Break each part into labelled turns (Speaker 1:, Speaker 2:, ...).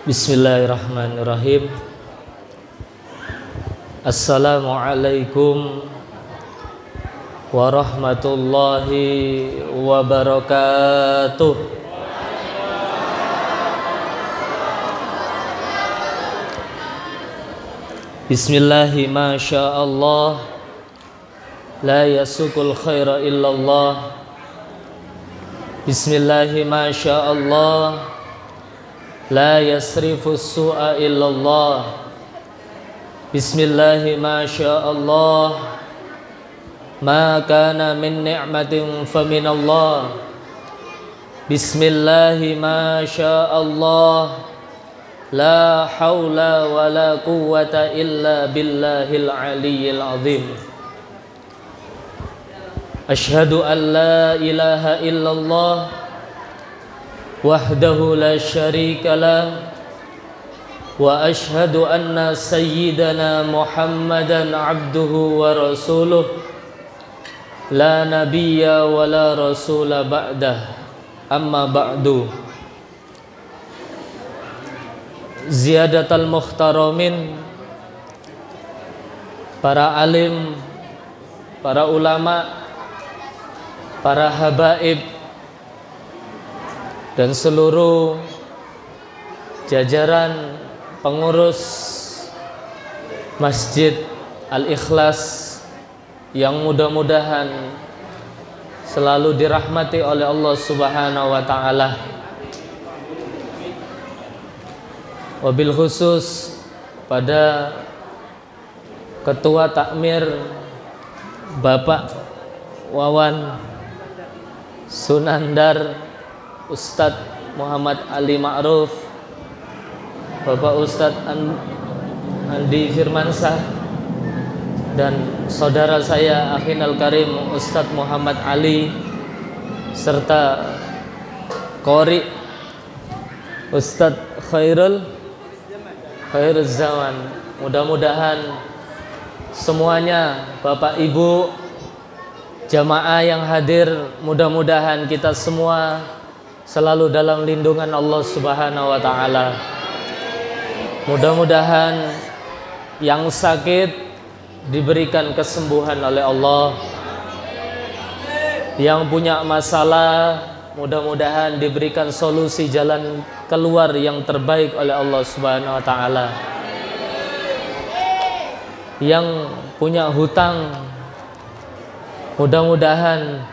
Speaker 1: Bismillahirrahmanirrahim. Assalamualaikum warahmatullahi wabarakatuh. Bismillahi ma sya'allah, la yasukul khaira illallah. Bismillahi ma sya'allah, la yasrifu su'a illallah. Bismillahi ma sya'allah, ma kana min ni'matin faminallah. Bismillahi ma sya'allah, la hawla wa la quwwata illa billahil aliyyil azim. Ashhadu an la ilaha illallah wahdahu la syarika lah, wa ashhadu anna sayyidana Muhammadan abduhu wa rasuluh, la nabiyya wa la rasula ba'dah, amma ba'du. Ziyadatal muhtaramin, para alim, para ulama, para habaib, dan seluruh jajaran pengurus Masjid Al-Ikhlas yang mudah-mudahan selalu dirahmati oleh Allah Subhanahu wa taala. Wabil khusus pada Ketua Takmir Bapak Wawan Sunandar Ustadz Muhammad Ali Ma'ruf, Bapak Ustadz Andi Firmansyah, dan saudara saya Akhinal Karim Ustadz Muhammad Ali, serta Qori Ustadz Khairul Zaman. Mudah-mudahan semuanya, Bapak Ibu, jamaah yang hadir, mudah-mudahan kita semua selalu dalam lindungan Allah Subhanahu wa taala. Mudah-mudahan yang sakit diberikan kesembuhan oleh Allah. Yang punya masalah mudah-mudahan diberikan solusi jalan keluar yang terbaik oleh Allah Subhanahu wa taala. Yang punya hutang mudah-mudahan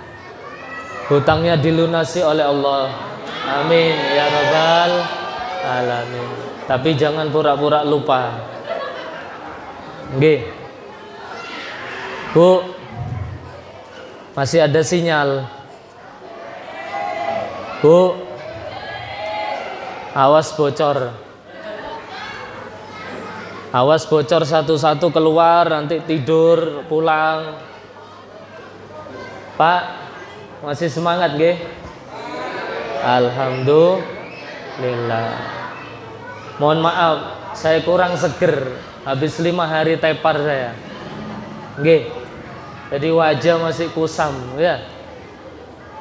Speaker 1: hutangnya dilunasi oleh Allah. Amin ya rabbal alamin. Tapi jangan pura-pura lupa. Nggih. Bu, masih ada sinyal. Bu, awas bocor. Awas bocor satu-satu keluar, nanti tidur, pulang. Pak, masih semangat nggih? Alhamdulillah. Mohon maaf, saya kurang seger. Habis 5 hari tepar saya. Nggih. Jadi wajah masih kusam, ya.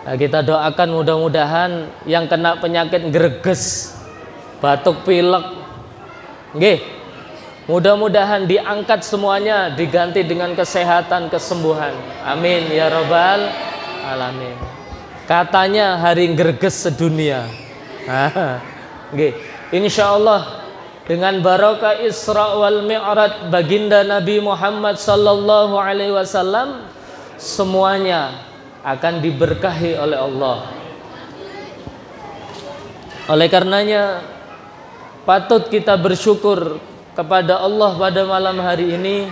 Speaker 1: Nah, kita doakan mudah-mudahan yang kena penyakit greges, batuk pilek, nggih, mudah-mudahan diangkat semuanya, diganti dengan kesehatan, kesembuhan. Amin ya rabbal alamin. Katanya hari greges sedunia. Nggih, insyaallah dengan barokah Isra wal Mi'raj baginda Nabi Muhammad sallallahu alaihi wasallam, semuanya akan diberkahi oleh Allah. Oleh karenanya patut kita bersyukur kepada Allah pada malam hari ini,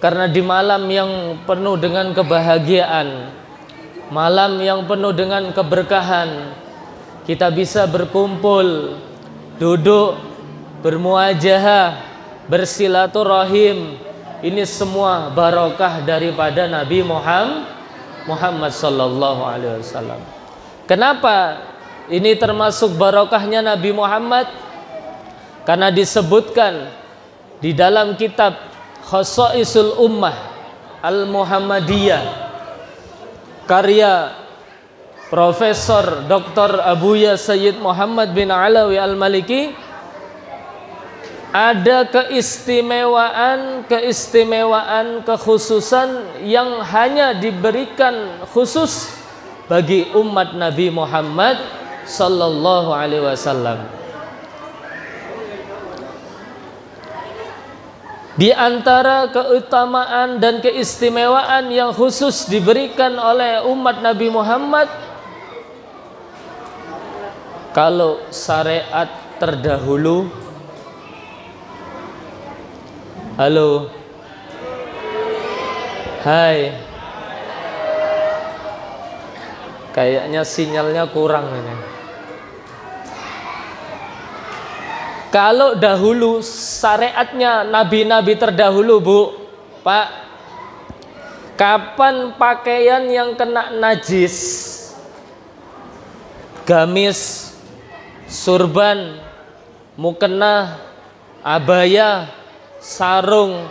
Speaker 1: karena di malam yang penuh dengan kebahagiaan, malam yang penuh dengan keberkahan, kita bisa berkumpul, duduk, bermuajahah, bersilaturahim. Ini semua barokah daripada Nabi Muhammad sallallahu alaihi wasallam. Kenapa ini termasuk barokahnya Nabi Muhammad? Karena disebutkan di dalam kitab Khasaisul Ummah Al-Muhammadiyah karya Profesor Dr. Abuya Sayyid Muhammad bin Alawi Al-Maliki, ada keistimewaan, kekhususan yang hanya diberikan khusus bagi umat Nabi Muhammad sallallahu alaihi wasallam. Di antara keutamaan dan keistimewaan yang khusus diberikan oleh umat Nabi Muhammad, kalau syariat terdahulu, halo, hai, kayaknya sinyalnya kurang ini. Kalau dahulu syariatnya nabi-nabi terdahulu, Bu, Pak, kapan pakaian yang kena najis, gamis, surban, mukena, abaya, sarung,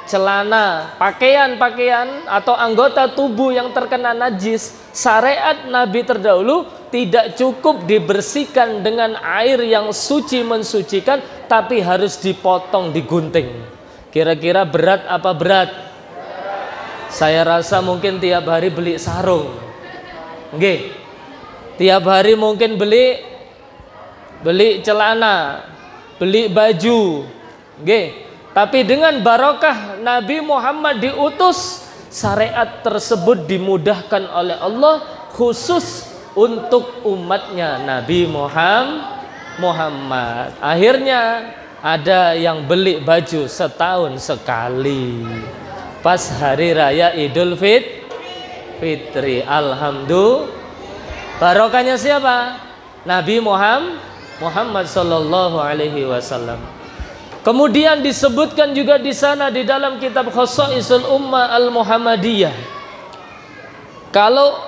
Speaker 1: celana, pakaian-pakaian atau anggota tubuh yang terkena najis, syariat Nabi terdahulu tidak cukup dibersihkan dengan air yang suci mensucikan, tapi harus dipotong, digunting. Kira-kira berat apa berat? Saya rasa mungkin tiap hari beli sarung, nggih. Tiap hari mungkin beli celana, beli baju, nggih. Tapi dengan barokah Nabi Muhammad diutus, syariat tersebut dimudahkan oleh Allah khusus untuk umatnya Nabi Muhammad. Akhirnya ada yang beli baju setahun sekali pas hari raya Idul Fitri. Alhamdulillah. Barokahnya siapa? Nabi Muhammad sallallahu alaihi wasallam. Kemudian disebutkan juga di sana di dalam kitab Khosaisul Ummah Al-Muhammadiyah, kalau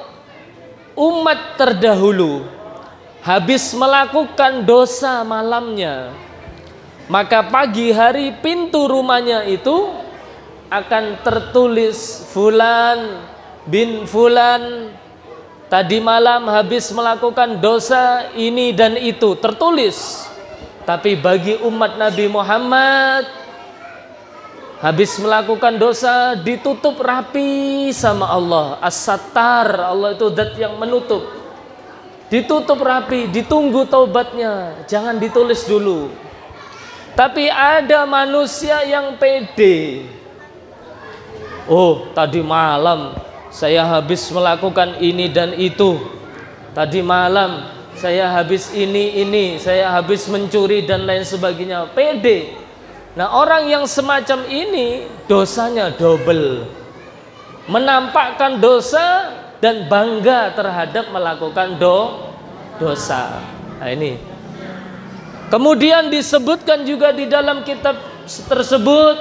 Speaker 1: umat terdahulu habis melakukan dosa malamnya, maka pagi hari pintu rumahnya itu akan tertulis Fulan bin Fulan tadi malam habis melakukan dosa ini dan itu, tertulis. Tapi bagi umat Nabi Muhammad, habis melakukan dosa ditutup rapi sama Allah. As-Sattar, Allah itu zat yang menutup. Ditutup rapi, ditunggu taubatnya, jangan ditulis dulu. Tapi ada manusia yang pede. Oh, tadi malam saya habis melakukan ini dan itu. Tadi malam saya habis ini, saya habis mencuri dan lain sebagainya. Pede. Nah, orang yang semacam ini dosanya double. Menampakkan dosa dan bangga terhadap melakukan dosa. Nah, ini. Kemudian disebutkan juga di dalam kitab tersebut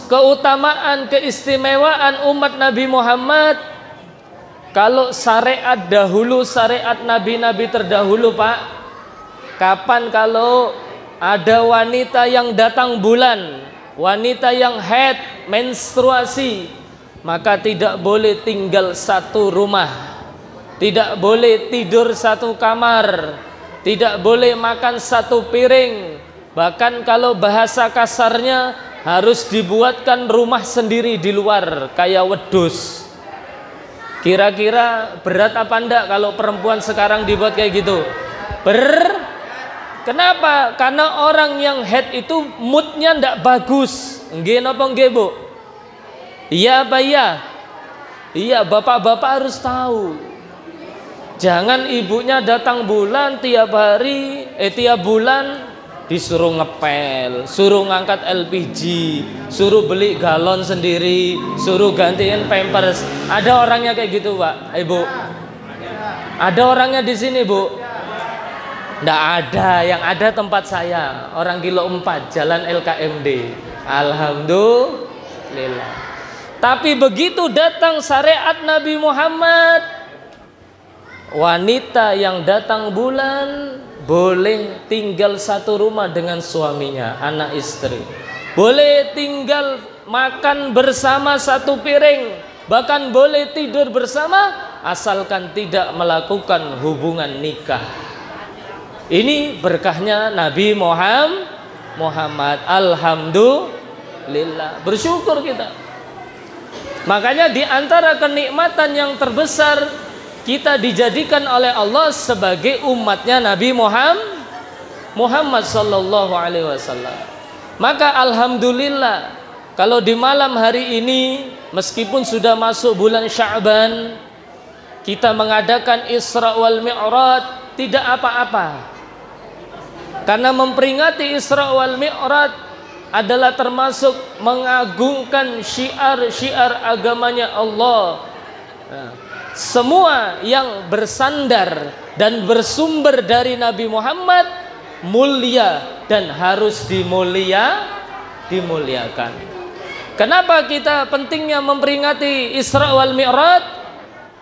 Speaker 1: keutamaan, keistimewaan umat Nabi Muhammad. Kalau syariat dahulu, syariat nabi-nabi terdahulu, Pak, kapan kalau ada wanita yang datang bulan, wanita yang haid, menstruasi, maka tidak boleh tinggal satu rumah, tidak boleh tidur satu kamar, tidak boleh makan satu piring. Bahkan kalau bahasa kasarnya harus dibuatkan rumah sendiri di luar kayak wedus. Kira-kira berat apa enggak kalau perempuan sekarang dibuat kayak gitu? Kenapa? Karena orang yang haid itu moodnya ndak bagus. Nggih napa nggih, Bu? Iya apa iya? Iya, bapak-bapak harus tahu. Jangan ibunya datang bulan tiap bulan disuruh ngepel, suruh ngangkat LPG, suruh beli galon sendiri, suruh gantiin pampers. Ada orangnya kayak gitu, Pak, Ibu? Ada orangnya di sini, Bu? Nggak ada, yang ada tempat saya, orang kilo 4, Jalan LKMD. Alhamdulillah. Tapi begitu datang syariat Nabi Muhammad, wanita yang datang bulan boleh tinggal satu rumah dengan suaminya, anak istri. Boleh tinggal makan bersama satu piring, bahkan boleh tidur bersama asalkan tidak melakukan hubungan nikah. Ini berkahnya Nabi Muhammad. Alhamdulillah, bersyukur kita. Makanya di antara kenikmatan yang terbesar, kita dijadikan oleh Allah sebagai umatnya Nabi Muhammad sallallahu alaihi wasallam. Maka alhamdulillah, kalau di malam hari ini meskipun sudah masuk bulan Sya'ban, kita mengadakan Isra wal Mi'raj, tidak apa-apa. Karena memperingati Isra wal Mi'raj adalah termasuk mengagungkan syiar-syiar agamanya Allah. Semua yang bersandar dan bersumber dari Nabi Muhammad mulia dan harus dimuliakan. Kenapa kita pentingnya memperingati Isra wal Mi'raj?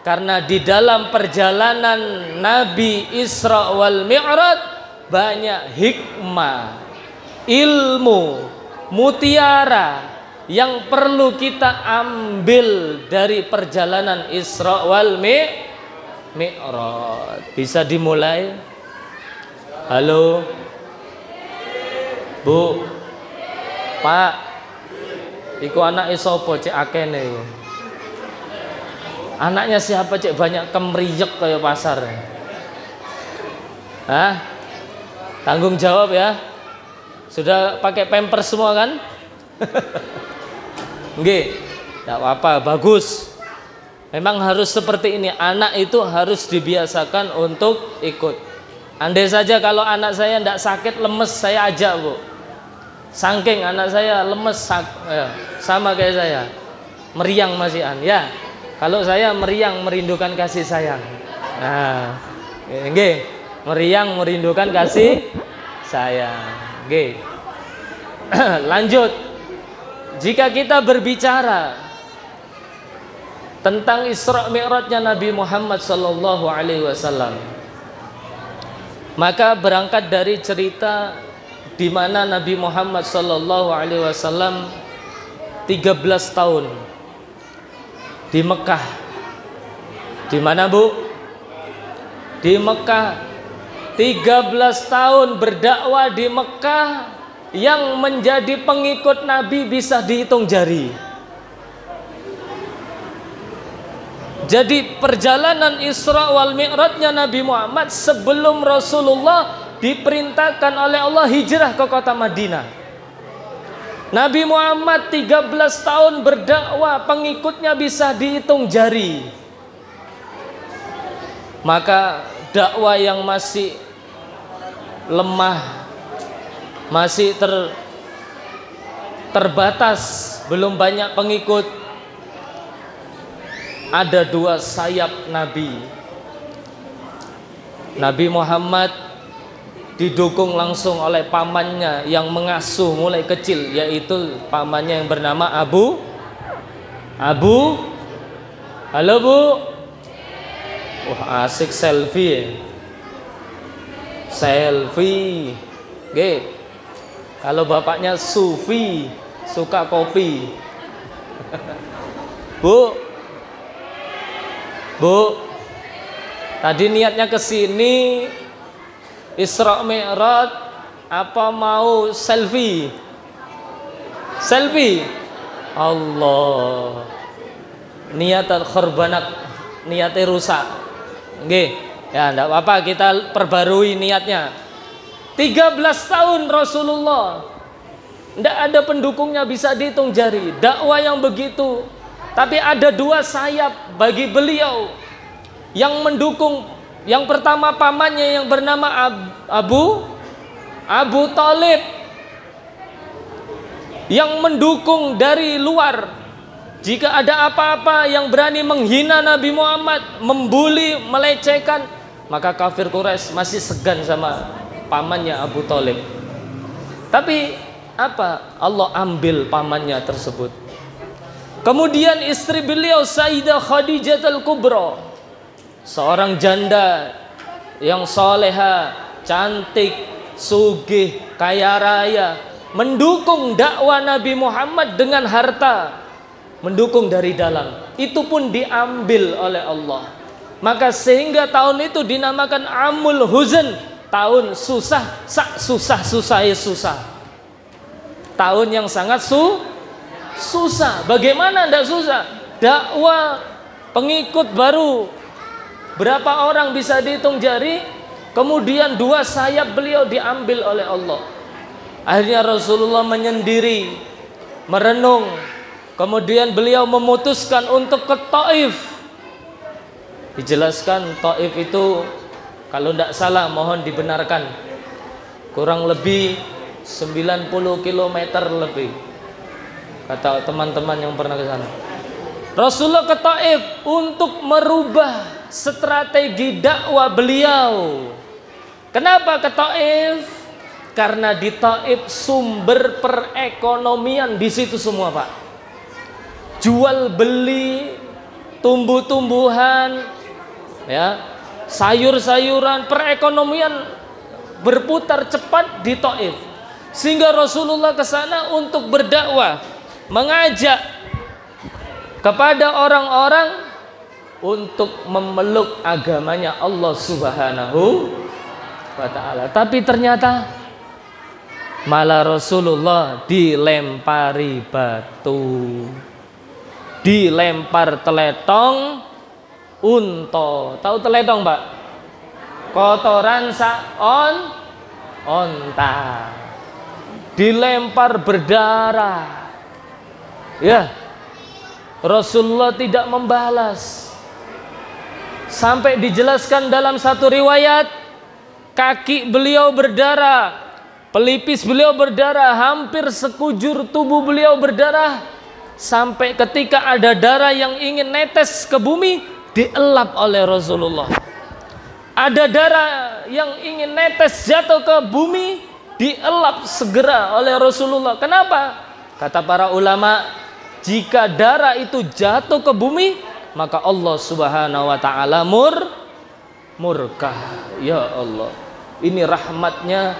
Speaker 1: Karena di dalam perjalanan Nabi Isra wal Mi'raj banyak hikmah, ilmu, mutiara yang perlu kita ambil dari perjalanan Isra wal Mi'raj. Bisa dimulai? Halo Bu, Pak, iku anak sapa cek akene iku? Anaknya siapa cek banyak kemriyek kayak pasar? Hah? Tanggung jawab ya. Sudah pakai pampers semua kan? Nggih, tidak apa-apa, bagus. Memang harus seperti ini. Anak itu harus dibiasakan untuk ikut. Andai saja kalau anak saya tidak sakit, lemes, saya ajak Bu. Saking anak saya lemes, sama kayak saya, meriang masihan. Ya, kalau saya meriang merindukan kasih sayang. Nah, nggih, meriang merindukan kasih sayang. Nggih. Lanjut. Jika kita berbicara tentang Isra Mi'rajnya Nabi Muhammad sallallahu alaihi wasallam, maka berangkat dari cerita di mana Nabi Muhammad sallallahu alaihi wasallam 13 tahun di Mekah. Di mana Bu? Di Mekah. 13 tahun berdakwah di Mekah, yang menjadi pengikut Nabi bisa dihitung jari. Jadi perjalanan Isra wal Mi'rajnya Nabi Muhammad sebelum Rasulullah diperintahkan oleh Allah hijrah ke kota Madinah. Nabi Muhammad 13 tahun berdakwah, pengikutnya bisa dihitung jari. Maka dakwah yang masih lemah, masih terbatas, belum banyak pengikut, ada dua sayap Nabi. Nabi Muhammad didukung langsung oleh pamannya yang mengasuh mulai kecil, yaitu pamannya yang bernama Abu. Halo Bu. Wah, asik selfie. Selfie. Oke. Kalau bapaknya Sufi, suka kopi. Bu, tadi niatnya ke sini Isra Mi'raj apa mau selfie? Selfie. Allah. Niatan khurbanak, niatnya rusak. Nggih. Ya, enggak apa-apa, kita perbarui niatnya. 13 tahun Rasulullah, enggak ada pendukungnya bisa dihitung jari. Dakwah yang begitu, tapi ada dua sayap bagi beliau yang mendukung. Yang pertama pamannya yang bernama Abu Thalib, yang mendukung dari luar. Jika ada apa-apa yang berani menghina Nabi Muhammad, membuli, melecehkan, maka kafir Quraisy masih segan sama pamannya Abu Thalib. Tapi apa? Allah ambil pamannya tersebut. Kemudian istri beliau Sayyidah Khadijah Al-Kubra, seorang janda yang soleha, cantik, sugih, kaya raya, mendukung dakwah Nabi Muhammad dengan harta, mendukung dari dalam. Itu pun diambil oleh Allah. Maka sehingga tahun itu dinamakan Amul Huzn, tahun susah, susah. Tahun yang sangat susah. Bagaimana tidak susah? Dakwah pengikut baru berapa orang bisa dihitung jari. Kemudian 2 sayap beliau diambil oleh Allah. Akhirnya Rasulullah menyendiri, merenung. Kemudian beliau memutuskan untuk ke Taif. Dijelaskan Taif itu, kalau tidak salah mohon dibenarkan, kurang lebih 90 km lebih, kata teman-teman yang pernah ke sana. Rasulullah ke Taif untuk merubah strategi dakwah beliau. Kenapa ke Taif? Karena di Taif sumber perekonomian di situ semua, Pak. Jual beli tumbuh-tumbuhan, ya, sayur-sayuran, perekonomian berputar cepat di Taif. Sehingga Rasulullah ke sana untuk berdakwah, mengajak kepada orang-orang untuk memeluk agamanya Allah Subhanahu wa ta'ala. Tapi ternyata malah Rasulullah dilempari batu, dilempar teletong unta. Tahu teletong, Pak? Kotoran onta. Dilempar berdarah. Ya, Rasulullah tidak membalas. Sampai dijelaskan dalam satu riwayat, kaki beliau berdarah, pelipis beliau berdarah, hampir sekujur tubuh beliau berdarah. Sampai ketika ada darah yang ingin netes ke bumi, dielap oleh Rasulullah. Ada darah yang ingin netes jatuh ke bumi, dielap segera oleh Rasulullah. Kenapa? Kata para ulama, jika darah itu jatuh ke bumi, maka Allah Subhanahu wa ta'ala murka. Ya Allah, ini rahmatnya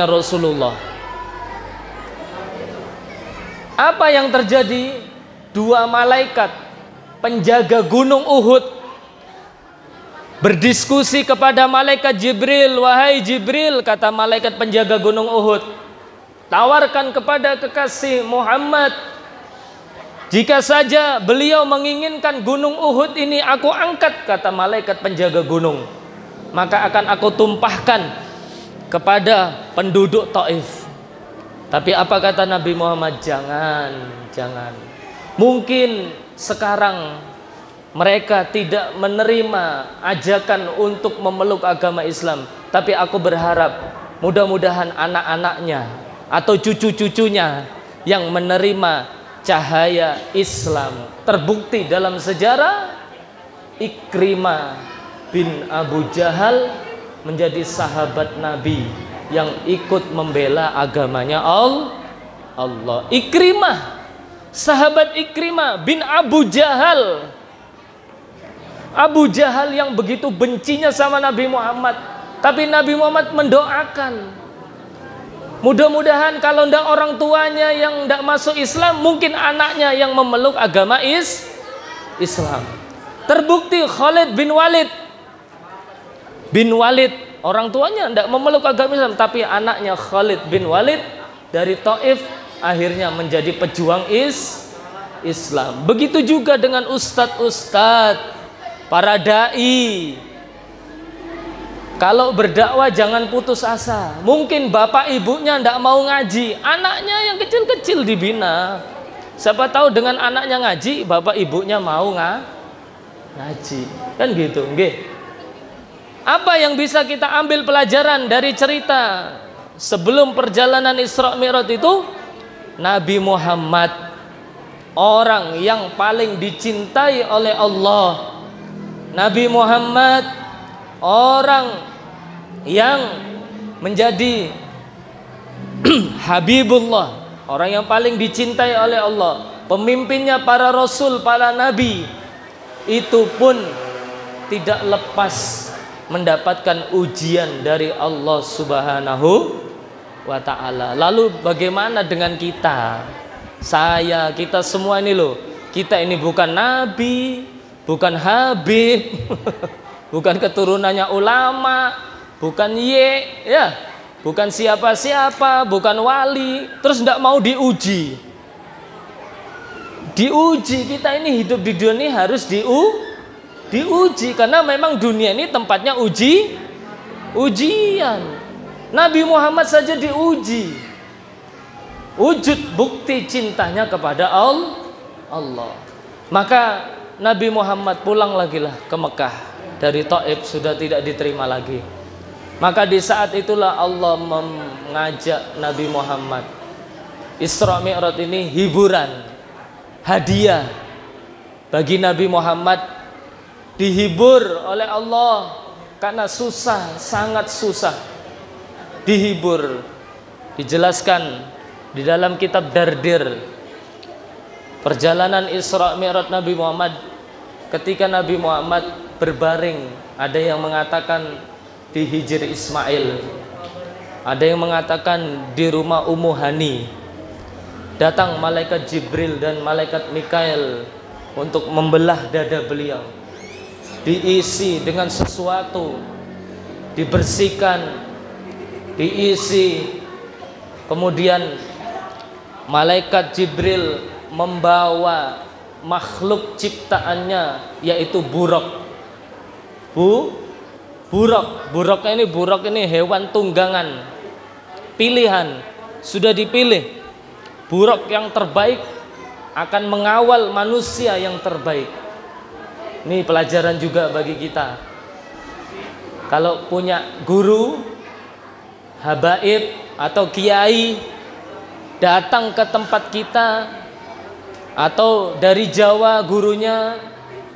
Speaker 1: Rasulullah. Apa yang terjadi? 2 malaikat penjaga gunung Uhud berdiskusi kepada malaikat Jibril. Wahai Jibril, kata malaikat penjaga gunung Uhud, tawarkan kepada kekasih Muhammad, jika saja beliau menginginkan gunung Uhud ini aku angkat, kata malaikat penjaga gunung, maka akan aku tumpahkan kepada penduduk Taif. Tapi apa kata Nabi Muhammad? Jangan. Mungkin sekarang mereka tidak menerima ajakan untuk memeluk agama Islam, tapi aku berharap mudah-mudahan anak-anaknya atau cucu-cucunya yang menerima cahaya Islam. Terbukti dalam sejarah, Ikrimah bin Abu Jahal menjadi sahabat Nabi yang ikut membela agamanya Allah. Ikrimah, sahabat Ikrimah bin Abu Jahal. Abu Jahal yang begitu bencinya sama Nabi Muhammad, tapi Nabi Muhammad mendoakan, mudah-mudahan kalau ndak orang tuanya yang ndak masuk Islam, mungkin anaknya yang memeluk agama Islam. Terbukti Khalid bin Walid, orang tuanya ndak memeluk agama Islam, tapi anaknya Khalid bin Walid dari Taif akhirnya menjadi pejuang Islam. Begitu juga dengan ustadz-ustadz, para dai. Kalau berdakwah jangan putus asa. Mungkin bapak ibunya ndak mau ngaji, anaknya yang kecil-kecil dibina. Siapa tahu dengan anaknya ngaji, bapak ibunya mau ngaji. Kan gitu, nggih. Apa yang bisa kita ambil pelajaran dari cerita sebelum perjalanan Isra Mi'raj itu? Nabi Muhammad orang yang paling dicintai oleh Allah. Nabi Muhammad orang yang menjadi Habibullah, orang yang paling dicintai oleh Allah. Pemimpinnya para rasul, para nabi, itu pun tidak lepas mendapatkan ujian dari Allah Subhanahu wa ta'ala. Lalu bagaimana dengan kita? Kita semua ini loh, kita ini bukan nabi, bukan habib, bukan keturunannya ulama, bukan ya, bukan siapa-siapa, bukan wali, terus tidak mau diuji. Diuji, kita ini hidup di dunia harus diuji, karena memang dunia ini tempatnya ujian. Nabi Muhammad saja diuji, wujud bukti cintanya kepada Allah. Maka Nabi Muhammad pulang lagi lah ke Mekah dari Taif, sudah tidak diterima lagi. Maka di saat itulah Allah mengajak Nabi Muhammad. Isra Mi'raj ini hiburan, hadiah bagi Nabi Muhammad, dihibur oleh Allah karena susah, sangat susah. Dihibur, dijelaskan di dalam kitab Dardir, perjalanan Isra Mi'raj Nabi Muhammad. Ketika Nabi Muhammad berbaring, ada yang mengatakan di Hijr Ismail, ada yang mengatakan di rumah Ummu Hani. Datang malaikat Jibril dan malaikat Mikail untuk membelah dada beliau, diisi dengan sesuatu, dibersihkan, diisi. Kemudian malaikat Jibril membawa makhluk ciptaannya, yaitu buraq. Buraq ini hewan tunggangan pilihan, sudah dipilih. Buraq yang terbaik akan mengawal manusia yang terbaik. Ini pelajaran juga bagi kita. Kalau punya guru, habaib atau kiai datang ke tempat kita, atau dari Jawa gurunya,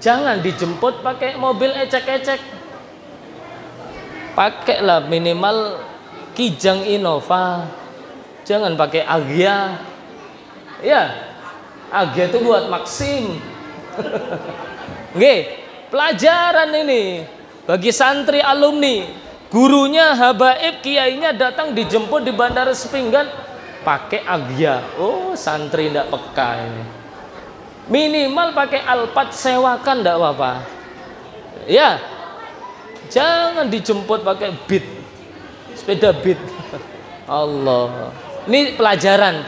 Speaker 1: jangan dijemput pakai mobil ecek-ecek. Pakailah minimal Kijang Innova, jangan pakai Agya. Ya, Agya itu buat Maxim. Oke, pelajaran ini bagi santri alumni. Gurunya, habaib, kiainya datang dijemput di Bandara Sepinggan pakai Agya. Oh, santri tidak peka ini. Minimal pakai Alphard sewakan tidak apa-apa. Ya, jangan dijemput pakai Beat, sepeda Beat. Allah, ini pelajaran.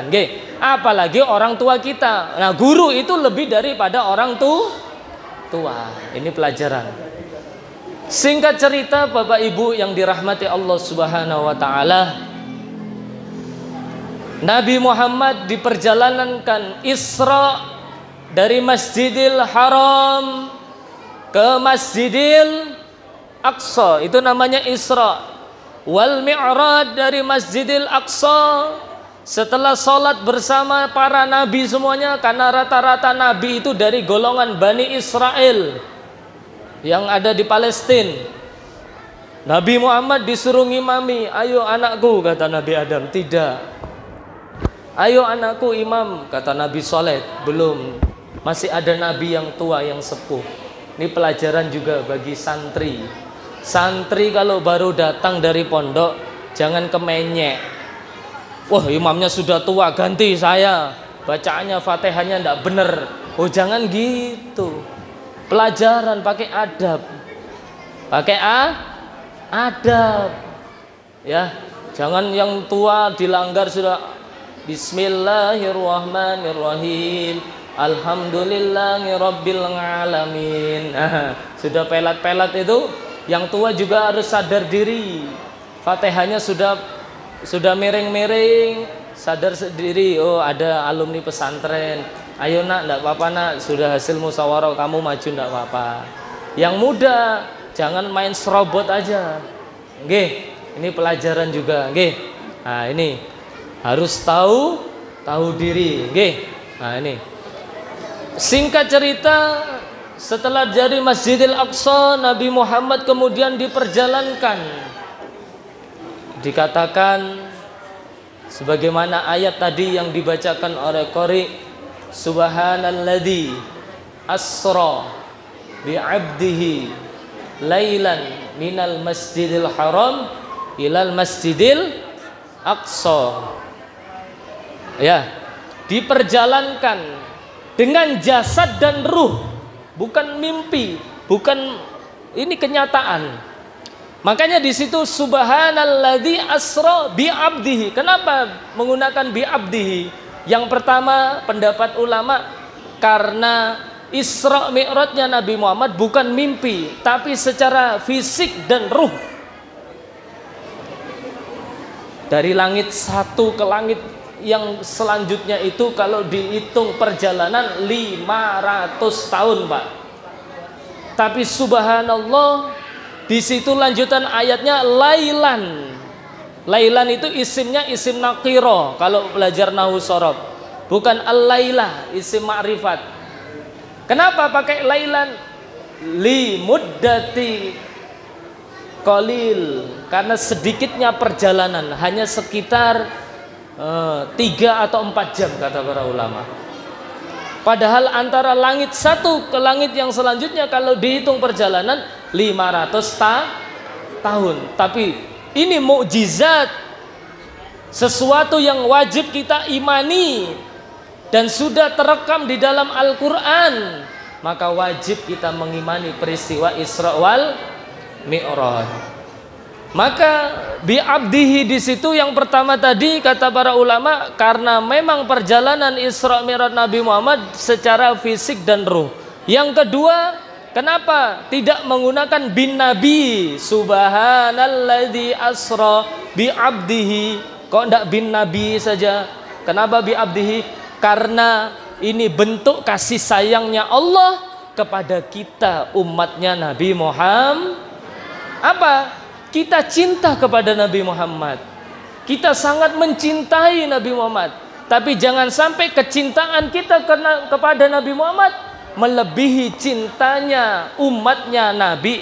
Speaker 1: Oke. Apalagi orang tua kita. Nah, guru itu lebih daripada orang tua. Ini pelajaran. Singkat cerita, Bapak Ibu yang dirahmati Allah Subhanahu wa taala, Nabi Muhammad diperjalankan Isra dari Masjidil Haram ke Masjidil Aqsa. Itu namanya Isra. Wal Mi'raj dari Masjidil Aqsa, setelah sholat bersama para nabi semuanya, karena rata-rata nabi itu dari golongan Bani Israel yang ada di Palestina. Nabi Muhammad disuruh ngimami. Ayo anakku, kata Nabi Adam. Tidak. Ayo anakku imam, kata Nabi Soleh. Belum, masih ada nabi yang tua, yang sepuh. Ini pelajaran juga bagi santri. Santri kalau baru datang dari pondok, jangan kemenyek. Wah, imamnya sudah tua, ganti saya. Bacaannya Fatihahnya tidak benar. Oh, jangan gitu. Pelajaran pakai adab. Pakai adab. Ya, jangan yang tua dilanggar sudah Bismillahirrahmanirrahim. Alhamdulillahirabbil alamin. Sudah pelat-pelat itu, yang tua juga harus sadar diri. Fatihahnya sudah miring-miring, sadar sendiri. Oh, ada alumni pesantren. Ayo nak, enggak apa-apa nak, sudah hasil musyawarah kamu maju, enggak apa-apa. Yang muda jangan main serobot aja. Nggih, ini pelajaran juga. Nggih. Nah, ini harus tahu diri. Nggih. Nah, ini. Singkat cerita, setelah dari Masjidil Aqsa, Nabi Muhammad kemudian diperjalankan. Dikatakan sebagaimana ayat tadi yang dibacakan oleh qari, subhanalladzi asra bi'abdihi lailan minal masjidil haram ilal masjidil aqsa. Ya, diperjalankan dengan jasad dan ruh, bukan mimpi, bukan, ini kenyataan. Makanya di situ subhanalladzi asra bi abdihi. Kenapa menggunakan bi abdihi? Yang pertama pendapat ulama karena Isra Mi'rajnya Nabi Muhammad bukan mimpi, tapi secara fisik dan ruh. Dari langit satu ke langit yang selanjutnya itu kalau dihitung perjalanan 500 tahun, Pak. Tapi subhanallah, di situ lanjutan ayatnya lailan. Lailan itu isimnya isim nakiro kalau belajar nahwu shorof. Bukan al-laila, isim ma'rifat. Kenapa pakai lailan? Li muddati qalil, karena sedikitnya perjalanan, hanya sekitar 3 atau 4 jam kata para ulama. Padahal antara langit satu ke langit yang selanjutnya kalau dihitung perjalanan 500 tahun. Tapi ini mukjizat, sesuatu yang wajib kita imani dan sudah terekam di dalam Al-Quran. Maka wajib kita mengimani peristiwa Isra wal Mi'raj. Maka bi abdihi di situ yang pertama tadi kata para ulama karena memang perjalanan Isra Mi'raj Nabi Muhammad secara fisik dan ruh. Yang kedua, kenapa tidak menggunakan bin nabi? Subhanalladzi asra bi abdihi. Kok enggak bin nabi saja? Kenapa bi abdihi? Karena ini bentuk kasih sayangnya Allah kepada kita umatnya Nabi Muhammad. Apa? Kita cinta kepada Nabi Muhammad. Kita sangat mencintai Nabi Muhammad. Tapi jangan sampai kecintaan kita kepada Nabi Muhammad melebihi cintanya umatnya Nabi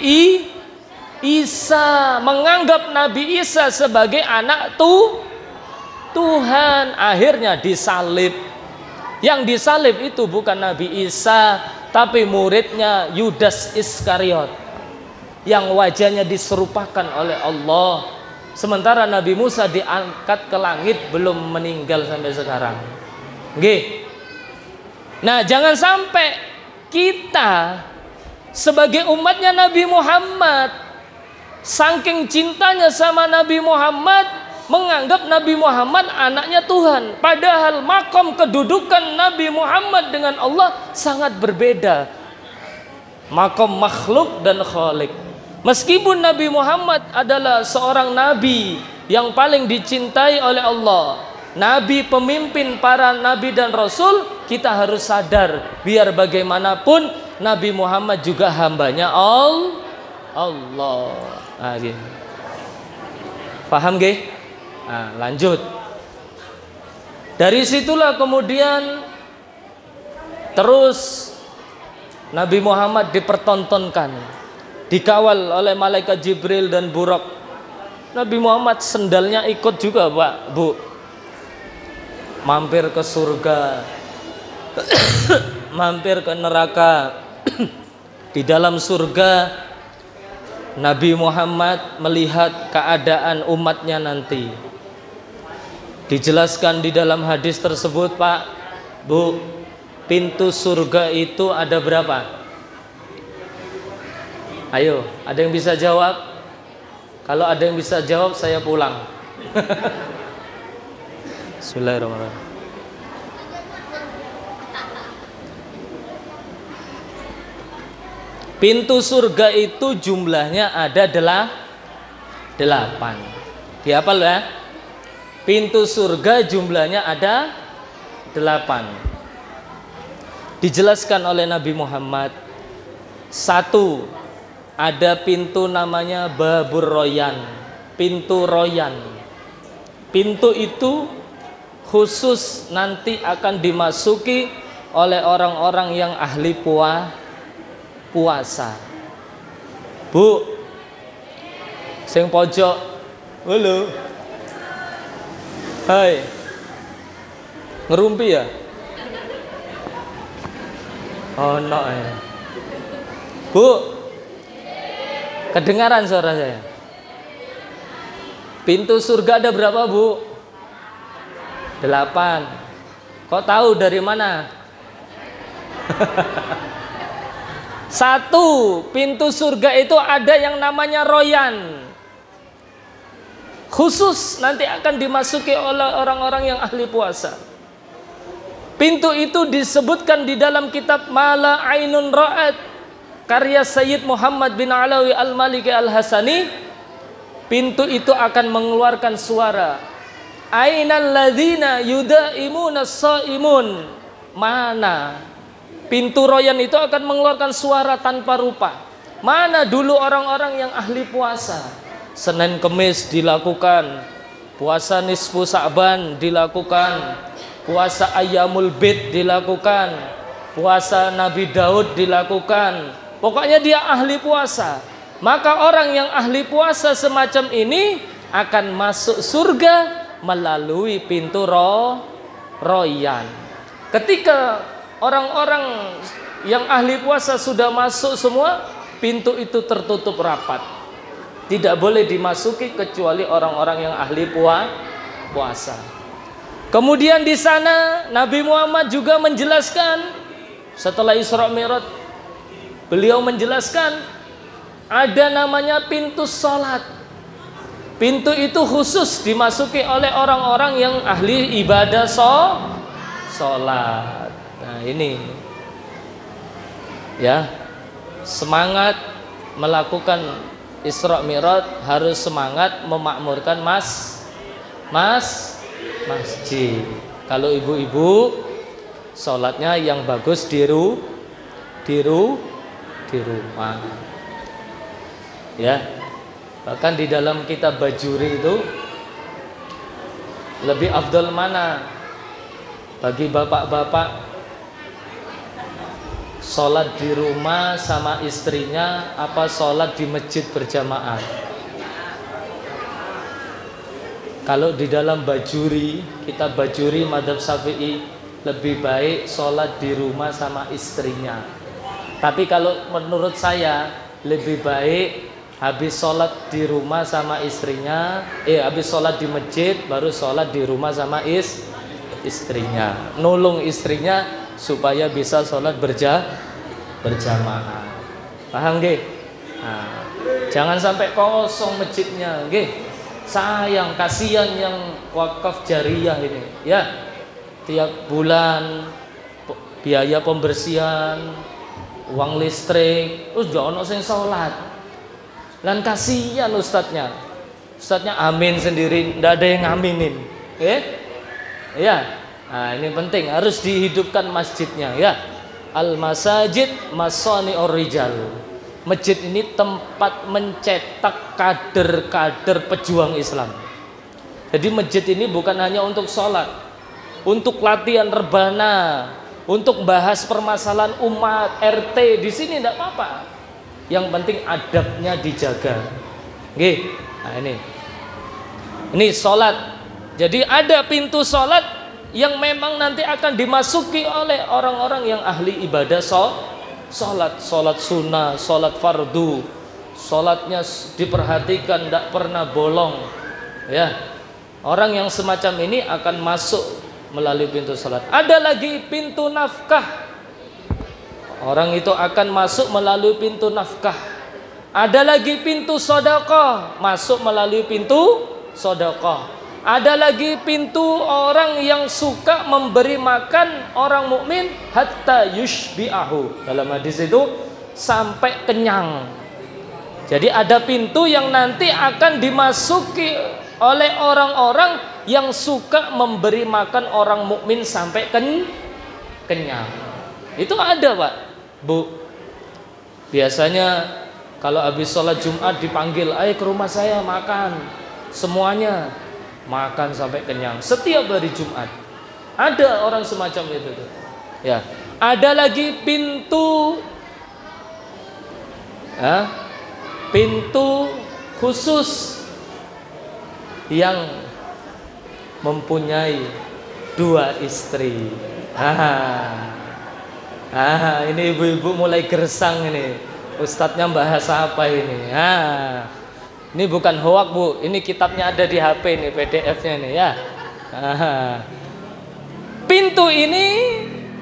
Speaker 1: Isa. Menganggap Nabi Isa sebagai anak Tuhan. Akhirnya disalib. Yang disalib itu bukan Nabi Isa, tapi muridnya Yudas Iskariot yang wajahnya diserupakan oleh Allah. Sementara Nabi Musa diangkat ke langit belum meninggal sampai sekarang. Nggih. Nah, jangan sampai kita sebagai umatnya Nabi Muhammad saking cintanya sama Nabi Muhammad menganggap Nabi Muhammad anaknya Tuhan. Padahal makom kedudukan Nabi Muhammad dengan Allah sangat berbeda. Makom makhluk dan khalik. Meskipun Nabi Muhammad adalah seorang nabi yang paling dicintai oleh Allah, nabi pemimpin para nabi dan rasul, kita harus sadar biar bagaimanapun Nabi Muhammad juga hambanya Allah. Nah, gitu. Paham gak? Nah, lanjut. Dari situlah kemudian terus Nabi Muhammad dipertontonkan, dikawal oleh malaikat Jibril dan Buraq. Nabi Muhammad sendalnya ikut juga, Pak, Bu. Mampir ke surga, mampir ke neraka. Di dalam surga Nabi Muhammad melihat keadaan umatnya nanti. Dijelaskan di dalam hadis tersebut, Pak, Bu, pintu surga itu ada berapa? Ayo, ada yang bisa jawab? Kalau ada yang bisa jawab, saya pulang. Bismillahirrahmanirrahim. Pintu surga itu jumlahnya ada 8. Dihafal ya? Pintu surga jumlahnya ada 8. Dijelaskan oleh Nabi Muhammad. 1. Ada pintu namanya Babur Royan, pintu Royan. Pintu itu khusus nanti akan dimasuki oleh orang-orang yang ahli puasa. Bu, sing pojok, halo, hai, ngerumpi ya? Oh no ya, Bu. Kedengaran suara saya? Pintu surga ada berapa, Bu? 8. Kok tahu dari mana? 1. Pintu surga itu ada yang namanya Royan. khusus nanti akan dimasuki oleh orang-orang yang ahli puasa. Pintu itu disebutkan di dalam kitab Mala Ainun Ra'at karya Sayyid Muhammad bin Alawi Al-Maliki Al-Hasani. Pintu itu akan mengeluarkan suara, ainal ladzina yudaimuna shaimun. Mana pintu royan itu akan mengeluarkan suara tanpa rupa. Mana dulu orang-orang yang ahli puasa? Senin Kemis dilakukan, puasa nisfu Sa'ban dilakukan, puasa Ayyamul Bid dilakukan, puasa Nabi Daud dilakukan. Pokoknya dia ahli puasa. Maka orang yang ahli puasa semacam ini akan masuk surga melalui pintu royan. Ketika orang-orang yang ahli puasa sudah masuk semua, pintu itu tertutup rapat. Tidak boleh dimasuki kecuali orang-orang yang ahli puasa. Kemudian di sana Nabi Muhammad juga menjelaskan, setelah Isra Mi'raj beliau menjelaskan ada namanya pintu sholat. Pintu itu khusus dimasuki oleh orang-orang yang ahli ibadah sholat. Nah ini ya, semangat melakukan Isra Mi'raj harus semangat memakmurkan masjid. Kalau ibu-ibu sholatnya yang bagus di rumah. Ya, bahkan di dalam kitab Bajuri itu lebih afdal mana bagi bapak-bapak sholat di rumah sama istrinya apa sholat di masjid berjamaah? Kalau di dalam Bajuri, kitab Bajuri Madzhab Syafi'i, lebih baik sholat di rumah sama istrinya. Tapi kalau menurut saya lebih baik habis sholat di rumah sama istrinya, habis sholat di masjid baru sholat di rumah sama istrinya, nulung istrinya supaya bisa sholat berjamaah. Paham nggih? Nah, jangan sampai kosong masjidnya, nggih. Sayang, kasihan yang wakaf jariyah ini, ya. Tiap bulan biaya pembersihan, uang listrik, terus jangan sing sholat. Dan kasihan ustadznya amin sendiri, ndak ada yang ngaminin, ya. Nah ini penting, harus dihidupkan masjidnya, ya. Al masajid masani'ur rijal. Masjid ini tempat mencetak kader-kader pejuang Islam. Jadi masjid ini bukan hanya untuk sholat, untuk latihan rebana, untuk bahas permasalahan umat, RT di sini tidak apa-apa. Yang penting adabnya dijaga. Oke, nah ini sholat. Jadi ada pintu sholat yang memang nanti akan dimasuki oleh orang-orang yang ahli ibadah sholat sunnah, sholat fardu, sholatnya diperhatikan, tidak pernah bolong, ya. Orang yang semacam ini akan masuk melalui pintu sholat. Ada lagi pintu nafkah. Orang itu akan masuk melalui pintu nafkah. Ada lagi pintu sedekah, masuk melalui pintu sedekah. Ada lagi pintu orang yang suka memberi makan orang mukmin hatta yushbi'ahu. Dalam hadis itu sampai kenyang. Jadi ada pintu yang nanti akan dimasuki oleh orang-orang yang suka memberi makan orang mukmin sampai kenyang. Itu ada, Pak, Bu. Biasanya kalau habis sholat Jumat dipanggil, ayo ke rumah saya makan. Semuanya makan sampai kenyang setiap hari Jumat. Ada orang semacam itu, ya. Ada lagi pintu, pintu khusus yang mempunyai 2 istri. Ini ibu-ibu mulai gersang ini. Ustadznya bahas apa ini? Ini bukan hoak, Bu. Ini kitabnya ada di HP ini, PDF-nya ini, ya. Pintu ini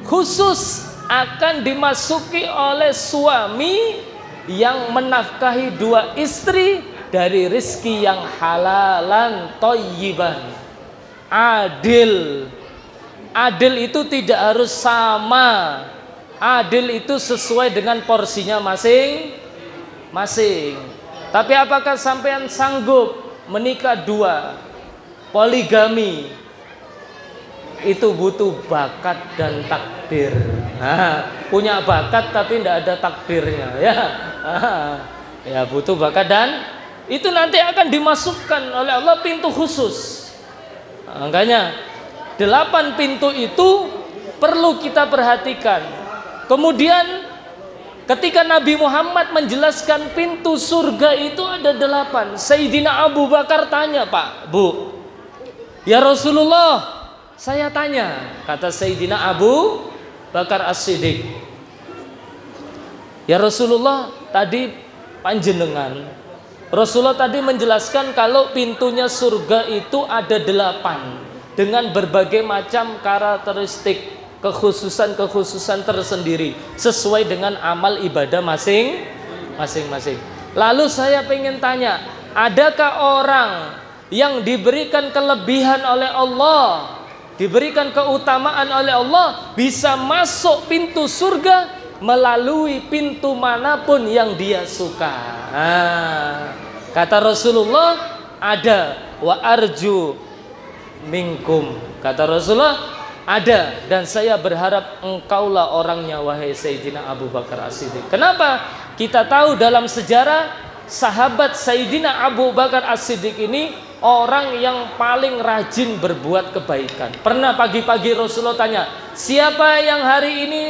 Speaker 1: khusus akan dimasuki oleh suami yang menafkahi 2 istri dari rizki yang halalan thayyiban. Adil. Adil itu tidak harus sama. Adil itu sesuai dengan porsinya masing-masing. Tapi apakah sampean sanggup menikah dua? Poligami itu butuh bakat dan takdir. Punya bakat tapi tidak ada takdirnya, ya. Ya butuh bakat dan itu nanti akan dimasukkan oleh Allah pintu khusus. Makanya 8 pintu itu perlu kita perhatikan. Kemudian ketika Nabi Muhammad menjelaskan pintu surga itu ada 8, Sayyidina Abu Bakar tanya, Pak, Bu, ya Rasulullah, saya tanya, kata Sayyidina Abu Bakar As-Siddiq, ya Rasulullah, tadi panjenengan, Rasulullah tadi menjelaskan kalau pintunya surga itu ada 8 dengan berbagai macam karakteristik, kekhususan tersendiri sesuai dengan amal ibadah masing-masing. Lalu saya pengen tanya, adakah orang yang diberikan kelebihan oleh Allah, diberikan keutamaan oleh Allah, bisa masuk pintu surga melalui pintu manapun yang dia suka? Kata Rasulullah, ada. Wa arju minkum, kata Rasulullah, ada, dan saya berharap engkaulah orangnya, wahai Sayyidina Abu Bakar As-Siddiq. Kenapa? Kita tahu dalam sejarah sahabat Sayyidina Abu Bakar As-Siddiq ini orang yang paling rajin berbuat kebaikan. Pernah pagi-pagi Rasulullah tanya, siapa yang hari ini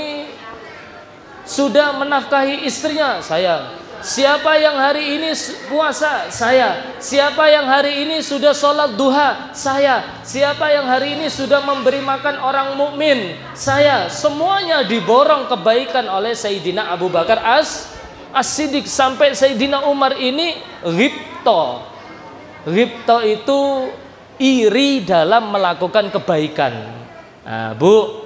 Speaker 1: sudah menafkahi istrinya? Saya. Siapa yang hari ini puasa? Saya. Siapa yang hari ini sudah sholat duha? Saya. Siapa yang hari ini sudah memberi makan orang mukmin? Saya. Semuanya diborong kebaikan oleh Sayyidina Abu Bakar As-Siddiq, sampai Sayyidina Umar ini ghibto. Ghibto itu iri dalam melakukan kebaikan. Nah, Bu,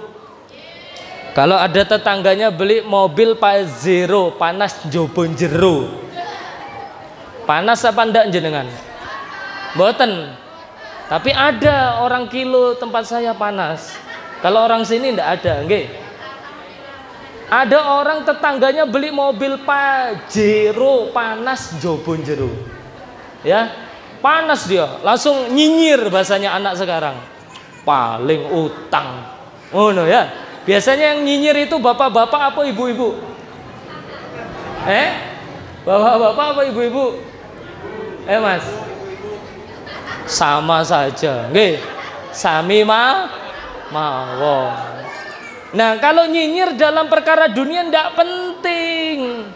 Speaker 1: kalau ada tetangganya beli mobil Pajero panas jobon jero, panas apa ndak jenengan? Mboten. Tapi ada orang kilo tempat saya panas. Kalau orang sini ndak ada, nggih. Ada orang tetangganya beli mobil Pajero panas jobon jero. Ya, panas dia, langsung nyinyir bahasanya anak sekarang. Paling utang. Oh no ya. Biasanya yang nyinyir itu bapak-bapak apa ibu-ibu? Bapak-bapak apa ibu-ibu? Mas, sama saja, nggih. Sami mawon. Nah, kalau nyinyir dalam perkara dunia ndak penting,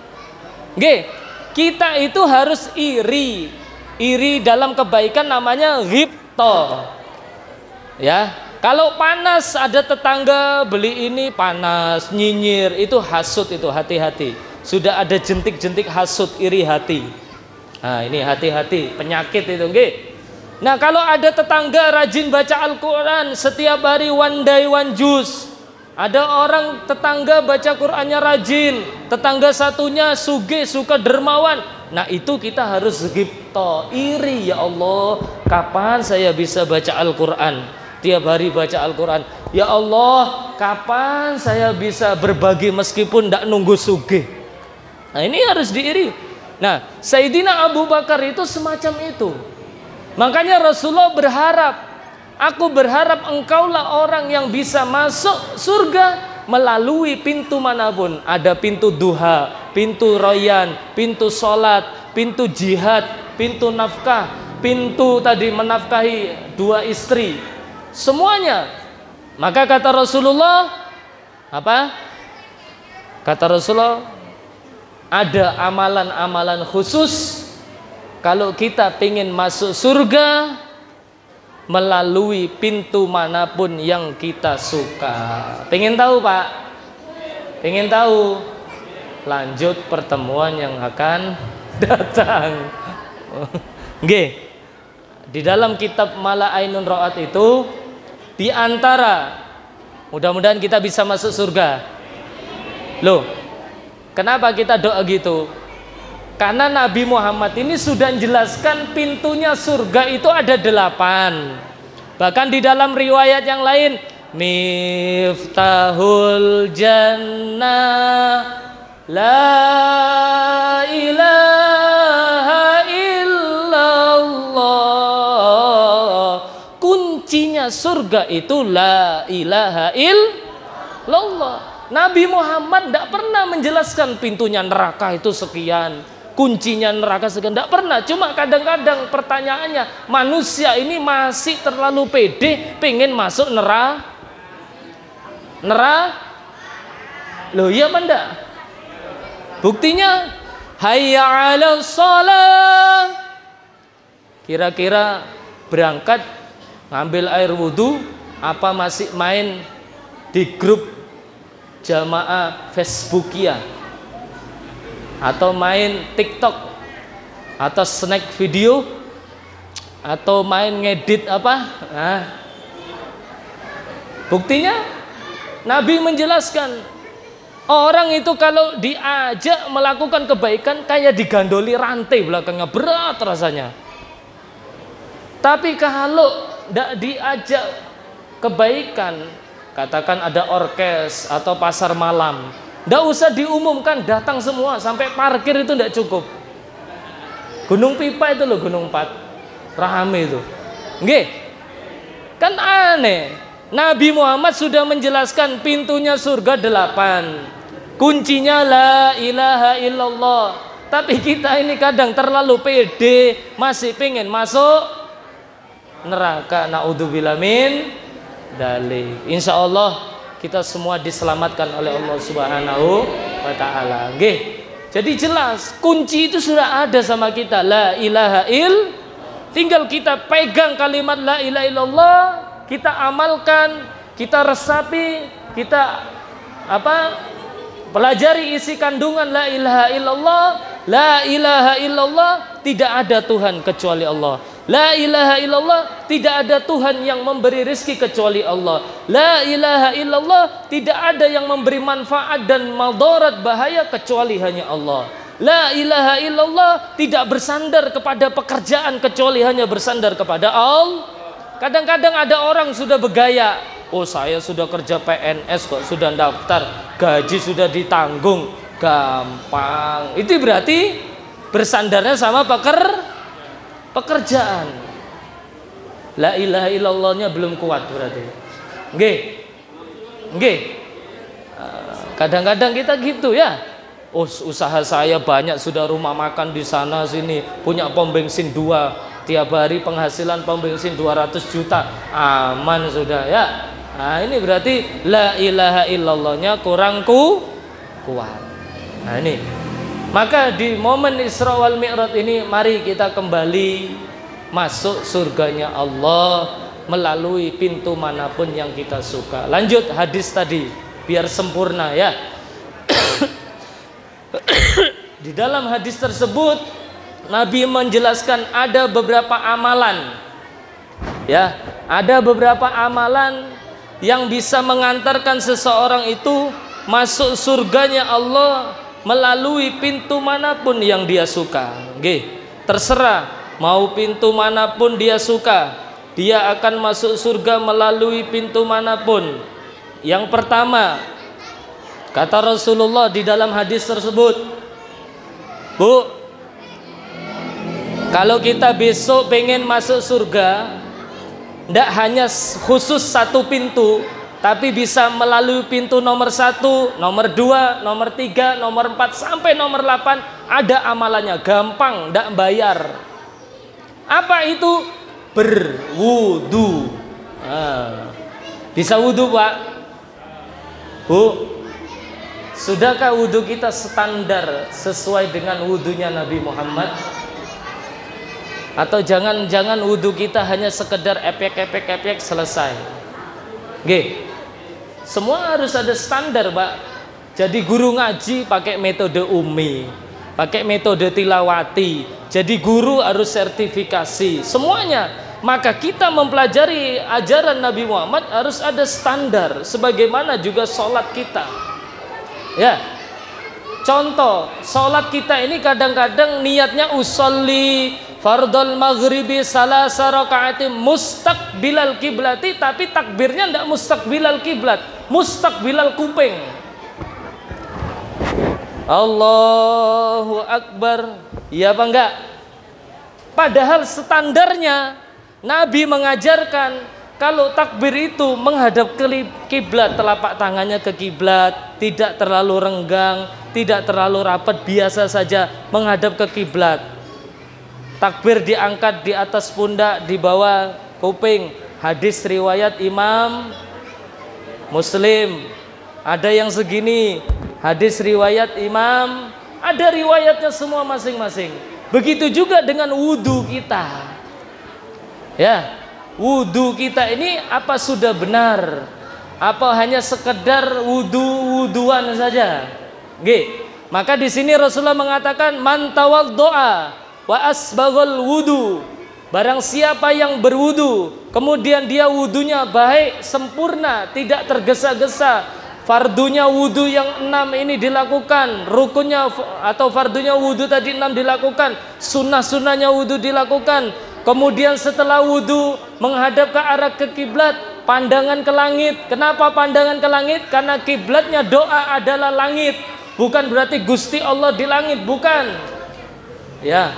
Speaker 1: nggih. Kita itu harus iri. Iri dalam kebaikan namanya ghibto. Ya. Kalau panas, ada tetangga beli ini panas, nyinyir, itu hasud, itu hati-hati. Sudah ada jentik-jentik hasud, iri hati. Nah, ini hati-hati, penyakit itu, nggih. Nah, kalau ada tetangga rajin baca Al-Quran, setiap hari one day one juz. Ada orang tetangga baca Qurannya rajin, tetangga satunya sugih, suka dermawan. Nah, itu kita harus ghibto, iri, ya Allah, kapan saya bisa baca Al-Quran? Tiap hari baca Al-Quran. Ya Allah, kapan saya bisa berbagi meskipun tidak nunggu sugih? Nah, ini harus diiri. Nah, Sayyidina Abu Bakar itu semacam itu. Makanya Rasulullah berharap, aku berharap engkaulah orang yang bisa masuk surga melalui pintu manapun. Ada pintu duha, pintu royan, pintu sholat, pintu jihad, pintu nafkah, pintu tadi menafkahi 2 istri. Semuanya. Maka kata Rasulullah, apa? Kata Rasulullah, ada amalan-amalan khusus kalau kita ingin masuk surga melalui pintu manapun yang kita suka. Pengen tahu, Pak? Pengen tahu? Lanjut pertemuan yang akan datang. Nggih. Di dalam kitab Mala Ainun Ra'at itu, di antara, mudah-mudahan kita bisa masuk surga. Loh, kenapa kita doa gitu? Karena Nabi Muhammad ini sudah menjelaskan pintunya surga itu ada 8. Bahkan di dalam riwayat yang lain, Miftahul Jannah La ilaha illallah. Kuncinya surga itu la ilaha illallah. Nabi Muhammad tidak pernah menjelaskan pintunya neraka itu sekian, kuncinya neraka sekian, tidak pernah. Cuma kadang-kadang pertanyaannya, manusia ini masih terlalu pede pengen masuk neraka. Loh iya apa enggak? Buktinya hayya 'alas shalah. Kira-kira berangkat ngambil air wudhu apa masih main di grup jamaah Facebookia atau main TikTok atau snack video atau main ngedit apa? Nah, buktinya Nabi menjelaskan orang itu kalau diajak melakukan kebaikan kayak digandoli rantai belakangnya, berat rasanya. Tapi kalau tidak diajak kebaikan, katakan ada orkes atau pasar malam, tidak usah diumumkan, datang semua sampai parkir itu tidak cukup. Gunung Pipa itu loh, Gunung Pat, rame itu. Nggih, kan aneh. Nabi Muhammad sudah menjelaskan pintunya surga 8. Kuncinya la ilaha illallah. Tapi kita ini kadang terlalu pede, masih pengen masuk neraka. Naudzubillah min dzalik. Insya Allah kita semua diselamatkan oleh Allah Subhanahu wa taala. Nggih. Jadi jelas kunci itu sudah ada sama kita, la ilaha il. Tinggal kita pegang kalimat la ilaha illallah, kita amalkan, kita resapi, kita pelajari isi kandungan la ilaha illallah. La ilaha illallah, tidak ada Tuhan kecuali Allah. La ilaha illallah, tidak ada Tuhan yang memberi rezeki kecuali Allah. La ilaha illallah, tidak ada yang memberi manfaat dan madarat bahaya kecuali hanya Allah. La ilaha illallah, tidak bersandar kepada pekerjaan kecuali hanya bersandar kepada Allah. Kadang-kadang ada orang sudah bergaya, oh saya sudah kerja PNS kok, sudah daftar, gaji sudah ditanggung, gampang. Itu berarti bersandarnya sama pekerjaan. La ilaha illallahnya belum kuat berarti. Nggih. Nggih. Kadang-kadang kita gitu ya. Oh, usaha saya banyak, sudah rumah makan di sana sini, punya pom bensin 2, tiap hari penghasilan pom bensin 200 juta, aman sudah ya. Nah, ini berarti la ilaha illallahnya kurang kuat. Nah, ini. Maka di momen Isra wal Mi'raj ini mari kita kembali masuk surganya Allah melalui pintu manapun yang kita suka. Lanjut hadis tadi biar sempurna ya. Di dalam hadis tersebut Nabi menjelaskan ada beberapa amalan. Ya, ada beberapa amalan yang bisa mengantarkan seseorang itu masuk surganya Allah melalui pintu manapun yang dia suka. Nggih, terserah mau pintu manapun dia suka, dia akan masuk surga melalui pintu manapun. Yang pertama, kata Rasulullah di dalam hadis tersebut, Bu, kalau kita besok pengen masuk surga, tidak hanya khusus satu pintu, tapi bisa melalui pintu nomor 1, nomor 2, nomor 3, nomor 4 sampai nomor 8 ada amalannya, gampang, tidak bayar. Apa itu? Berwudu. Bisa wudu, Pak? Bu, sudahkah wudu kita standar sesuai dengan wudunya Nabi Muhammad? Atau jangan-jangan wudu kita hanya sekedar epek selesai? Nggih. Semua harus ada standar, Pak. Jadi guru ngaji pakai metode Umi, pakai metode tilawati. Jadi guru harus sertifikasi, semuanya. Maka kita mempelajari ajaran Nabi Muhammad harus ada standar, sebagaimana juga sholat kita. Ya, Contoh, sholat kita ini kadang-kadang niatnya usolli fardhol maghribi salasa raka'atin mustaqbilal kiblati, tapi takbirnya tidak mustaqbilal kiblat, mustaqbilal kuping. Allahu Akbar. Ya apa enggak? Padahal standarnya Nabi mengajarkan kalau takbir itu menghadap ke kiblat, telapak tangannya ke kiblat, tidak terlalu renggang, tidak terlalu rapat, biasa saja menghadap ke kiblat. Takbir diangkat di atas pundak, di bawah kuping. Hadis riwayat Imam Muslim. Ada yang segini. Hadis riwayat Imam, ada riwayatnya semua masing-masing. Begitu juga dengan wudu kita. Ya, wudu kita ini apa sudah benar? Apa hanya sekedar wuduan saja? Nggih. Maka di sini Rasulullah mengatakan man tawaddoa wa asbaghal wudu. Barang siapa yang berwudu, kemudian dia wudunya baik, sempurna, tidak tergesa-gesa. Fardunya wudu yang 6 ini dilakukan, rukunnya atau fardunya wudu tadi 6 dilakukan, sunnah-sunnahnya wudu dilakukan. Kemudian setelah wudu menghadap ke arah ke kiblat, pandangan ke langit. Kenapa pandangan ke langit? Karena kiblatnya doa adalah langit. Bukan berarti Gusti Allah di langit, bukan. Ya.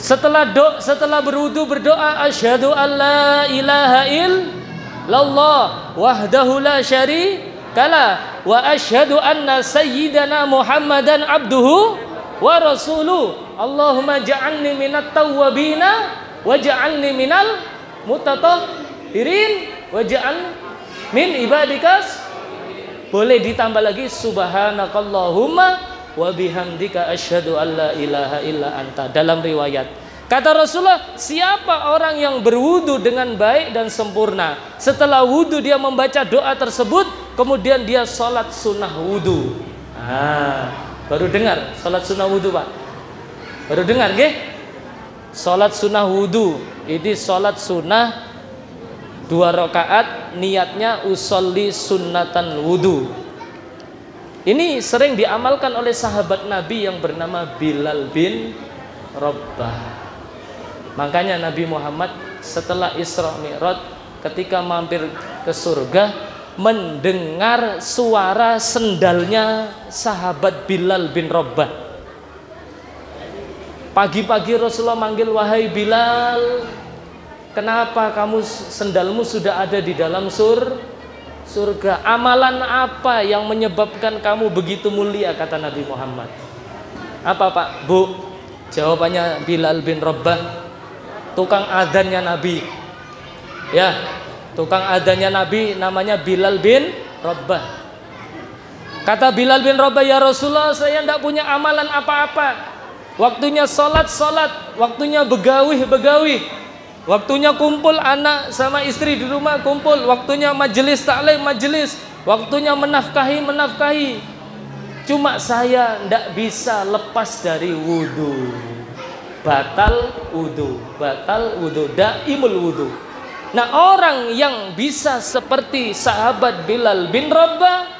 Speaker 1: Setelah berwudu berdoa asyhadu alla ilaha illallah wahdahu la syarikalah wa asyhadu anna sayyidana Muhammadan abduhu wa rasuluh. Allahumma ja'alni minat tawwabina waj'alni minal mutatahhirin waj'al min ibadikas. Boleh ditambah lagi subhanakallahumma wa bihamdika asyhadu alla ilaha illa anta. Dalam riwayat kata Rasulullah, siapa orang yang berwudu dengan baik dan sempurna, setelah wudu dia membaca doa tersebut, kemudian dia sholat sunnah wudu. Baru dengar sholat sunnah wudu, Pak? Baru dengar, nggih? Sholat sunnah wudu, ini sholat sunnah 2 rakaat, niatnya usolli sunnatan wudu. Ini sering diamalkan oleh sahabat Nabi yang bernama Bilal bin Rabah. Makanya Nabi Muhammad setelah Isra Mi'raj ketika mampir ke surga mendengar suara sendalnya sahabat Bilal bin Rabah. Pagi-pagi Rasulullah manggil, wahai Bilal, kenapa kamu sendalmu sudah ada di dalam surga? Amalan apa yang menyebabkan kamu begitu mulia, kata Nabi Muhammad. Apa, Pak? Bu? Jawabannya Bilal bin Rabah, tukang adzannya Nabi. Ya, tukang adzannya Nabi namanya Bilal bin Rabah. Kata Bilal bin Rabah, ya Rasulullah, saya tidak punya amalan apa-apa. Waktunya sholat, waktunya begawi, waktunya kumpul anak sama istri di rumah, kumpul. Waktunya majelis taklim, majelis. Waktunya menafkahi. Cuma saya tidak bisa lepas dari wudu. Batal wudu, daimul wudu. Nah, orang yang bisa seperti sahabat Bilal bin Rabah,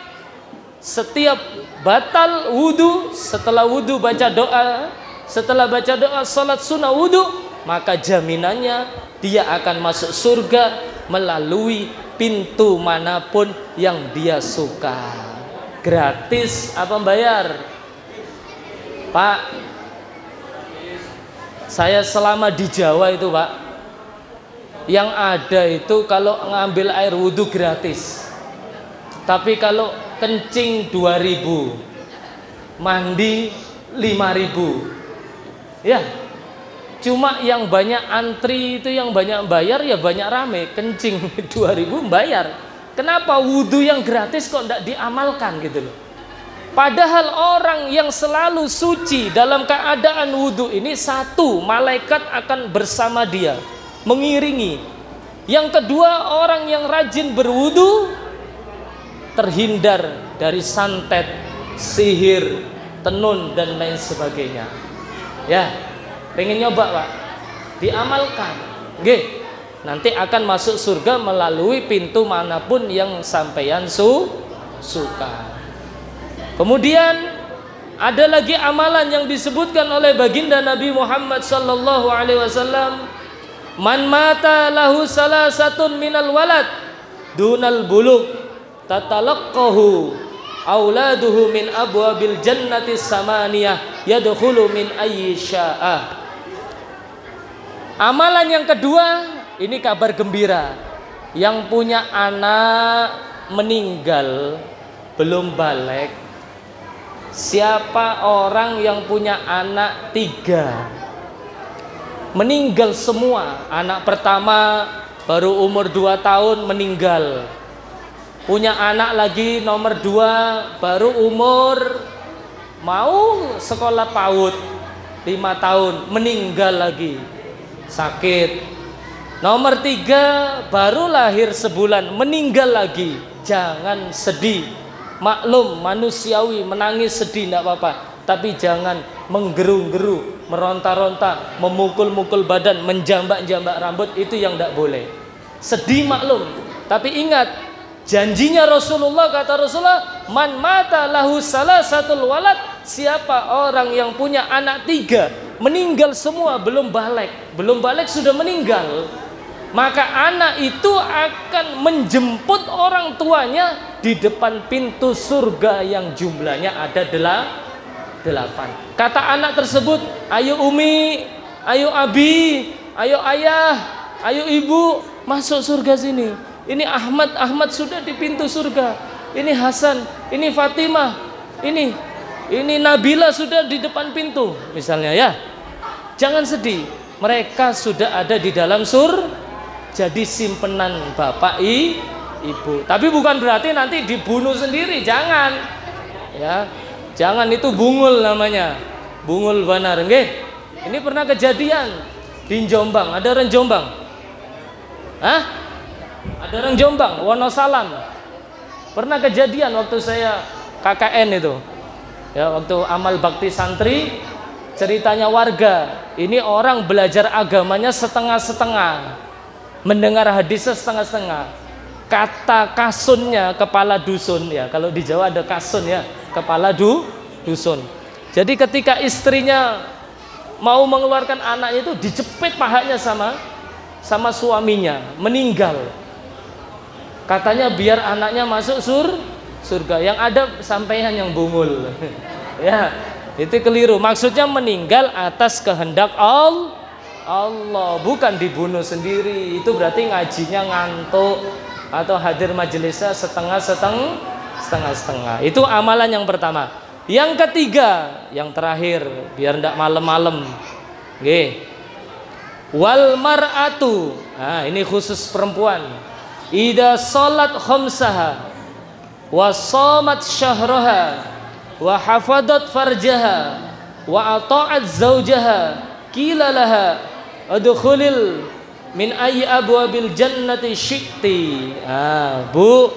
Speaker 1: setiap batal wudu, setelah wudu baca doa, setelah baca doa salat sunnah wudu, maka jaminannya dia akan masuk surga melalui pintu manapun yang dia suka. Gratis apa bayar? Pak, saya selama di Jawa itu, Pak, yang ada itu kalau ngambil air wudu gratis. Tapi kalau kencing 2.000, mandi 5.000. Ya, cuma yang banyak antri itu, yang banyak bayar ya banyak rame. Kencing 2.000 bayar. Kenapa wudu yang gratis kok tidak diamalkan gitu loh? Padahal orang yang selalu suci dalam keadaan wudu ini, satu, malaikat akan bersama dia, mengiringi. Yang kedua, orang yang rajin berwudu terhindar dari santet, sihir, tenun dan lain sebagainya. Ya, pengen nyoba, Pak? Diamalkan. Nggih. Nanti akan masuk surga melalui pintu manapun yang sampeyan suka. Kemudian Ada lagi amalan yang disebutkan oleh baginda Nabi Muhammad sallallahu alaihi wasallam, man mata lahu salasatun minal walad dunal bulugh tatalaqahu auladuhu min abwabil jannati samaniyah yadkhulu min ayyi syaa. Amalan yang kedua, ini kabar gembira. Yang punya anak meninggal belum balik, siapa orang yang punya anak 3 meninggal semua, anak pertama baru umur 2 tahun meninggal, punya anak lagi nomor 2 baru umur mau sekolah PAUD 5 tahun meninggal lagi sakit, nomor 3 baru lahir sebulan meninggal lagi. Jangan sedih, maklum manusiawi, menangis sedih tidak apa-apa, tapi jangan menggeru-geru, meronta-ronta, memukul-mukul badan, menjambak-jambak rambut, itu yang tidak boleh. Sedih maklum, tapi ingat janjinya Rasulullah, kata Rasulullah, man mata lahu salasatul walad, siapa orang yang punya anak 3 meninggal semua, belum balik sudah meninggal, maka anak itu akan menjemput orang tuanya di depan pintu surga yang jumlahnya ada 8. Kata anak tersebut, ayo umi, ayo abi, ayo ayah, ayo ibu, masuk surga sini. Ini Ahmad sudah di pintu surga. Ini Hasan, ini Fatimah, ini Nabila sudah di depan pintu, misalnya ya. Jangan sedih, mereka sudah ada di dalam surga. Jadi simpenan bapak ibu. Tapi bukan berarti nanti dibunuh sendiri, jangan. Ya. Jangan, itu bungul namanya. Bungul banar, nggih. Ini pernah kejadian di Jombang, ada orang Jombang. Hah? Ada orang Jombang, Wonosalam. Pernah kejadian waktu saya KKN itu. Ya, waktu amal bakti santri, ceritanya warga. Ini orang belajar agamanya setengah-setengah. Mendengar hadisnya setengah-setengah. Kata kasunnya kepala dusun, ya kalau di Jawa ada kasun ya, kepala dusun. Jadi ketika istrinya mau mengeluarkan anaknya itu dijepit pahanya sama suaminya, meninggal. Katanya biar anaknya masuk surga. Yang ada sampaian yang bungul. Ya, itu keliru. Maksudnya meninggal atas kehendak Allah, bukan dibunuh sendiri. Itu berarti ngajinya ngantuk atau hadir majelisnya setengah-setengah. Itu amalan yang pertama. Yang ketiga, yang terakhir, biar ndak malam-malam. Nggih. Wal mar'atu. Nah, ini khusus perempuan. Ida salat khamsaha wa shamat syahraha wa hafadat farjaha wa ata'at zaujaha qila laha adkhulil min ayyi abwabil jannati syi'ti. Bu,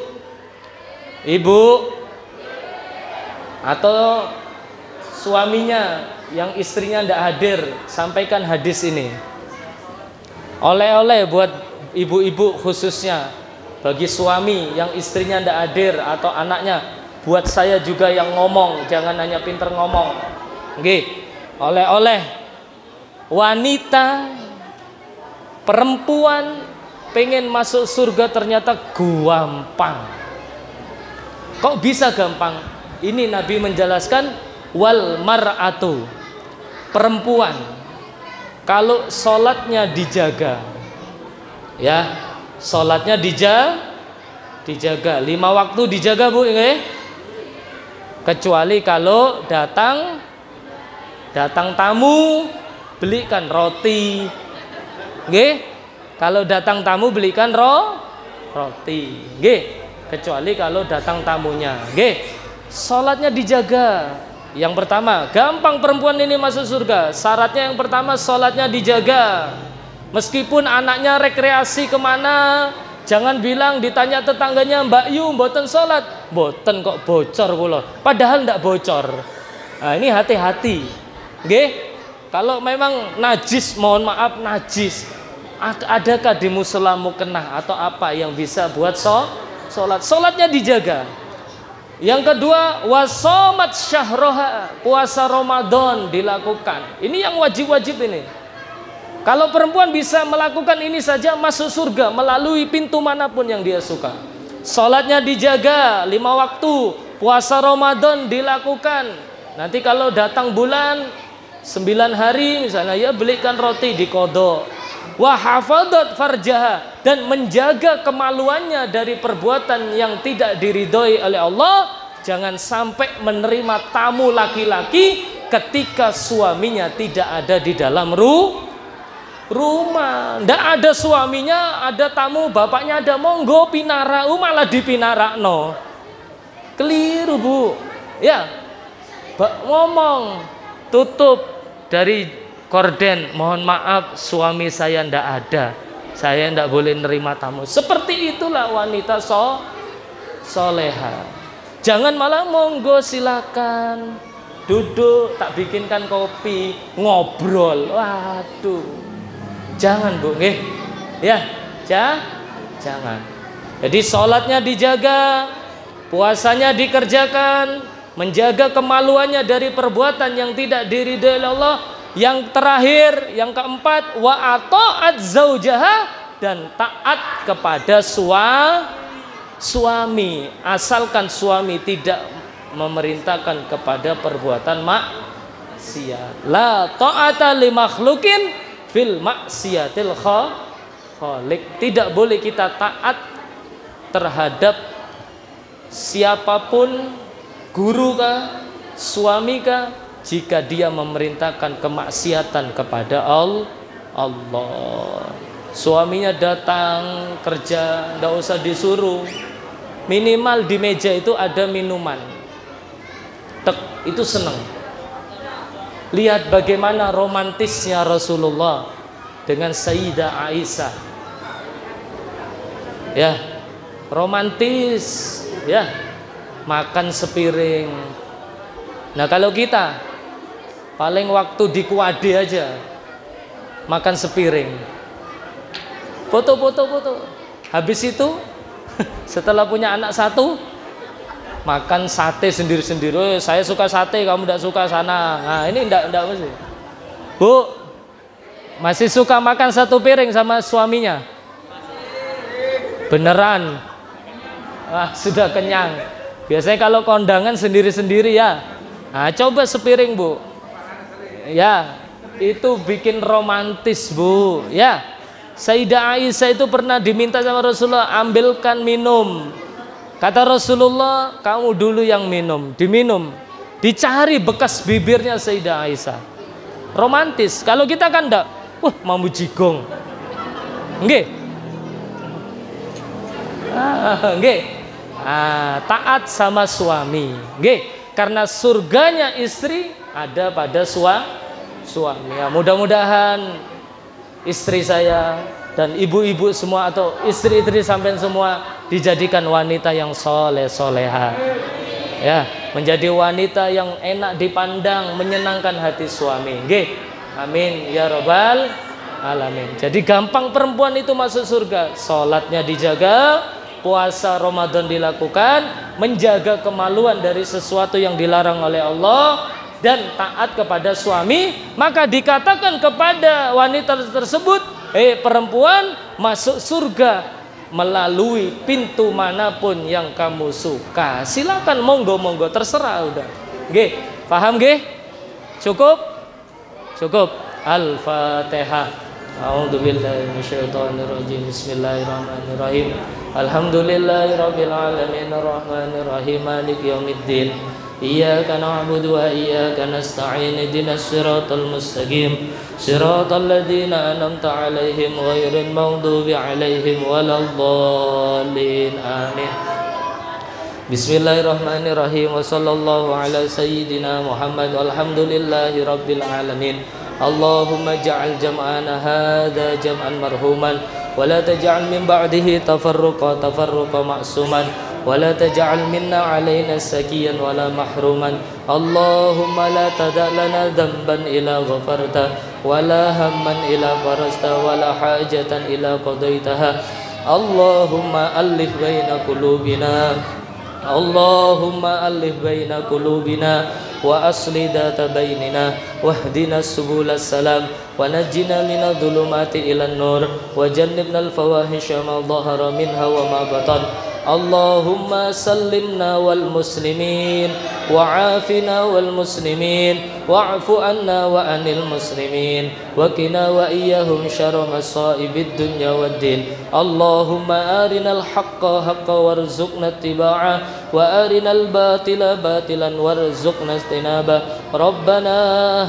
Speaker 1: ibu atau suaminya yang istrinya tidak hadir, sampaikan hadis ini. Oleh-oleh buat ibu-ibu khususnya, bagi suami yang istrinya tidak hadir atau anaknya, buat saya juga yang ngomong, jangan hanya pinter ngomong. Nggih, oleh-oleh wanita perempuan pengen masuk surga ternyata gampang. Kok bisa gampang? Ini Nabi menjelaskan, wal mar'atu, perempuan kalau sholatnya dijaga, ya sholatnya dijaga 5 waktu dijaga bu, kecuali kalau datang tamu belikan roti, kalau datang tamu belikan roti, kecuali kalau datang tamunya, sholatnya dijaga. Yang pertama, gampang perempuan ini masuk surga. Syaratnya yang pertama, sholatnya dijaga. Meskipun anaknya rekreasi kemana, jangan bilang ditanya tetangganya, Mbak Yu, mboten sholat, mboten kok bocor kula. Padahal ndak bocor. Nah, ini hati-hati. Kalau memang najis, mohon maaf najis. Adakah di musala mukenah atau apa yang bisa buat sholat? Sholatnya dijaga. Yang kedua, wasomat syahroha, puasa Ramadan dilakukan. Ini yang wajib-wajib ini. Kalau perempuan bisa melakukan ini saja masuk surga melalui pintu manapun yang dia suka. Sholatnya dijaga 5 waktu, puasa Ramadan dilakukan. Nanti kalau datang bulan 9 hari misalnya, ya belikan roti di kodok. Wa hafadat farjaha, dan menjaga kemaluannya dari perbuatan yang tidak diridhoi oleh Allah. Jangan sampai menerima tamu laki-laki ketika suaminya tidak ada di dalam rumah. Ndak ada suaminya, ada tamu, bapaknya ada, monggo pinara, malah dipinara no. Keliru bu. Ya, ngomong tutup dari korden, mohon maaf suami saya ndak ada, saya ndak boleh nerima tamu. Seperti itulah wanita soleha. Jangan malah monggo silakan duduk, tak bikinkan kopi, ngobrol. Waduh, jangan bu, nggih. Ya, jangan. Jadi sholatnya dijaga, puasanya dikerjakan, menjaga kemaluannya dari perbuatan yang tidak diridhoi oleh Allah. Yang terakhir, yang keempat, wa ata'at zaujaha, dan taat kepada suami, asalkan suami tidak memerintahkan kepada perbuatan maksiat. La ta'ata li makhlukin fil maksiatil khaliq. Tidak boleh kita taat terhadap siapapun, guru kah, suami kah, jika dia memerintahkan kemaksiatan kepada Allah. Suaminya datang kerja, ndak usah disuruh, minimal di meja itu ada minuman, itu senang. Lihat bagaimana romantisnya Rasulullah dengan Sayyidah Aisyah, ya, romantis, ya, makan sepiring. Nah kalau kita paling waktu di kuade aja makan sepiring, foto. Habis itu setelah punya anak satu, makan sate sendiri-sendiri. Saya suka sate, kamu tidak suka sana. Nah ini enggak mesti. Bu, masih suka makan satu piring sama suaminya? Beneran? Wah, sudah kenyang. Biasanya kalau kondangan sendiri-sendiri ya. Nah, coba sepiring bu. Ya, itu bikin romantis bu. Ya, Sayyidah Aisyah itu pernah diminta sama Rasulullah, ambilkan minum. Kata Rasulullah, kamu dulu yang minum. Diminum, dicari bekas bibirnya Sayyidah Aisyah. Romantis. Kalau kita kan enggak, mau jigong. Nggih. Nggih. Taat sama suami. Nggih. Karena surganya istri ada pada suami. Ya, mudah-mudahan istri saya dan ibu-ibu semua atau istri-istri sampean semua dijadikan wanita yang soleha. Ya, menjadi wanita yang enak dipandang, menyenangkan hati suami. Nggih. Amin ya rabbal alamin. Jadi gampang perempuan itu masuk surga. Salatnya dijaga, puasa Ramadan dilakukan, menjaga kemaluan dari sesuatu yang dilarang oleh Allah, dan taat kepada suami. Maka dikatakan kepada wanita tersebut, perempuan, masuk surga melalui pintu manapun yang kamu suka. Silakan, monggo, terserah udah. Nggih, paham nggih? Cukup? Al-Fatihah. A'udzubillahi minasyaitonirrajim. Bismillahirrahmanirrahim. Alhamdulillahirabbil alamin arrahmanir rahim maliki yaumiddin. Iyyaka na'budu wa iyyaka nasta'in. Ihdinas siratal mustaqim. Siratal ladzina an'amta 'alaihim ghairil maghdubi 'alaihim waladdallin. Amin. Bismillahirrahmanirrahim. Wa sallallahu ala sayyidina Muhammad walhamdulillahi rabbil alamin. Allahumma ja'al jam'ana hadza jam'an marhuman wa la taj'al min ba'dihi tafarruqa ma'suman wa la taj'al minna 'alaina sakiyan wa la mahruman. Allahumma la tada' lana dhanban ila ghafarta wa la hamman ila farasta wa la hajatan ila qadaitaha. Allahumma alif baina qulubina اللهم ألف بين قلوبنا وأصلح ذات بيننا واهدنا سبل السلام ونجنا من الظلمات إلى النور وجنبنا الفواحش ما ظهر منها وما بطن اللهم سلمنا والمسلمين وعافنا والمسلمين واعف عنا وعن المسلمين وقنا وإياهم شر مصائب الدنيا والدين اللهم أرنا الحق حقا وارزقنا اتباعه وأرنا الباطل باطلا وارزقنا اجتنابه ربنا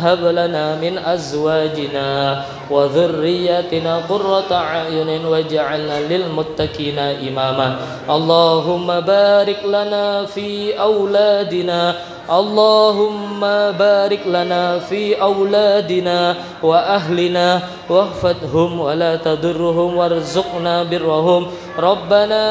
Speaker 1: هب لنا من أزواجنا وذرياتنا قرة أعين واجعلنا للمتقين إماما اللهم بارك لنا في أولادنا اللهم بارك لنا في أولادنا وأهلنا واحفظهم ولا تضرهم وارزقنا برهم ربنا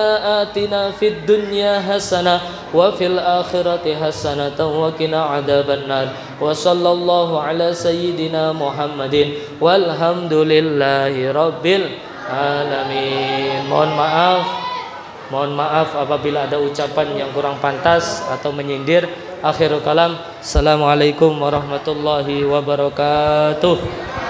Speaker 1: آتنا في الدنيا حسنة وفي الآخرة حسنة وقنا عذاب النار وصلى الله على سيدنا محمد والحمد لله رب العالمين. Mohon maaf apabila ada ucapan yang kurang pantas atau menyindir. Akhirul kalam. Assalamualaikum warahmatullahi wabarakatuh.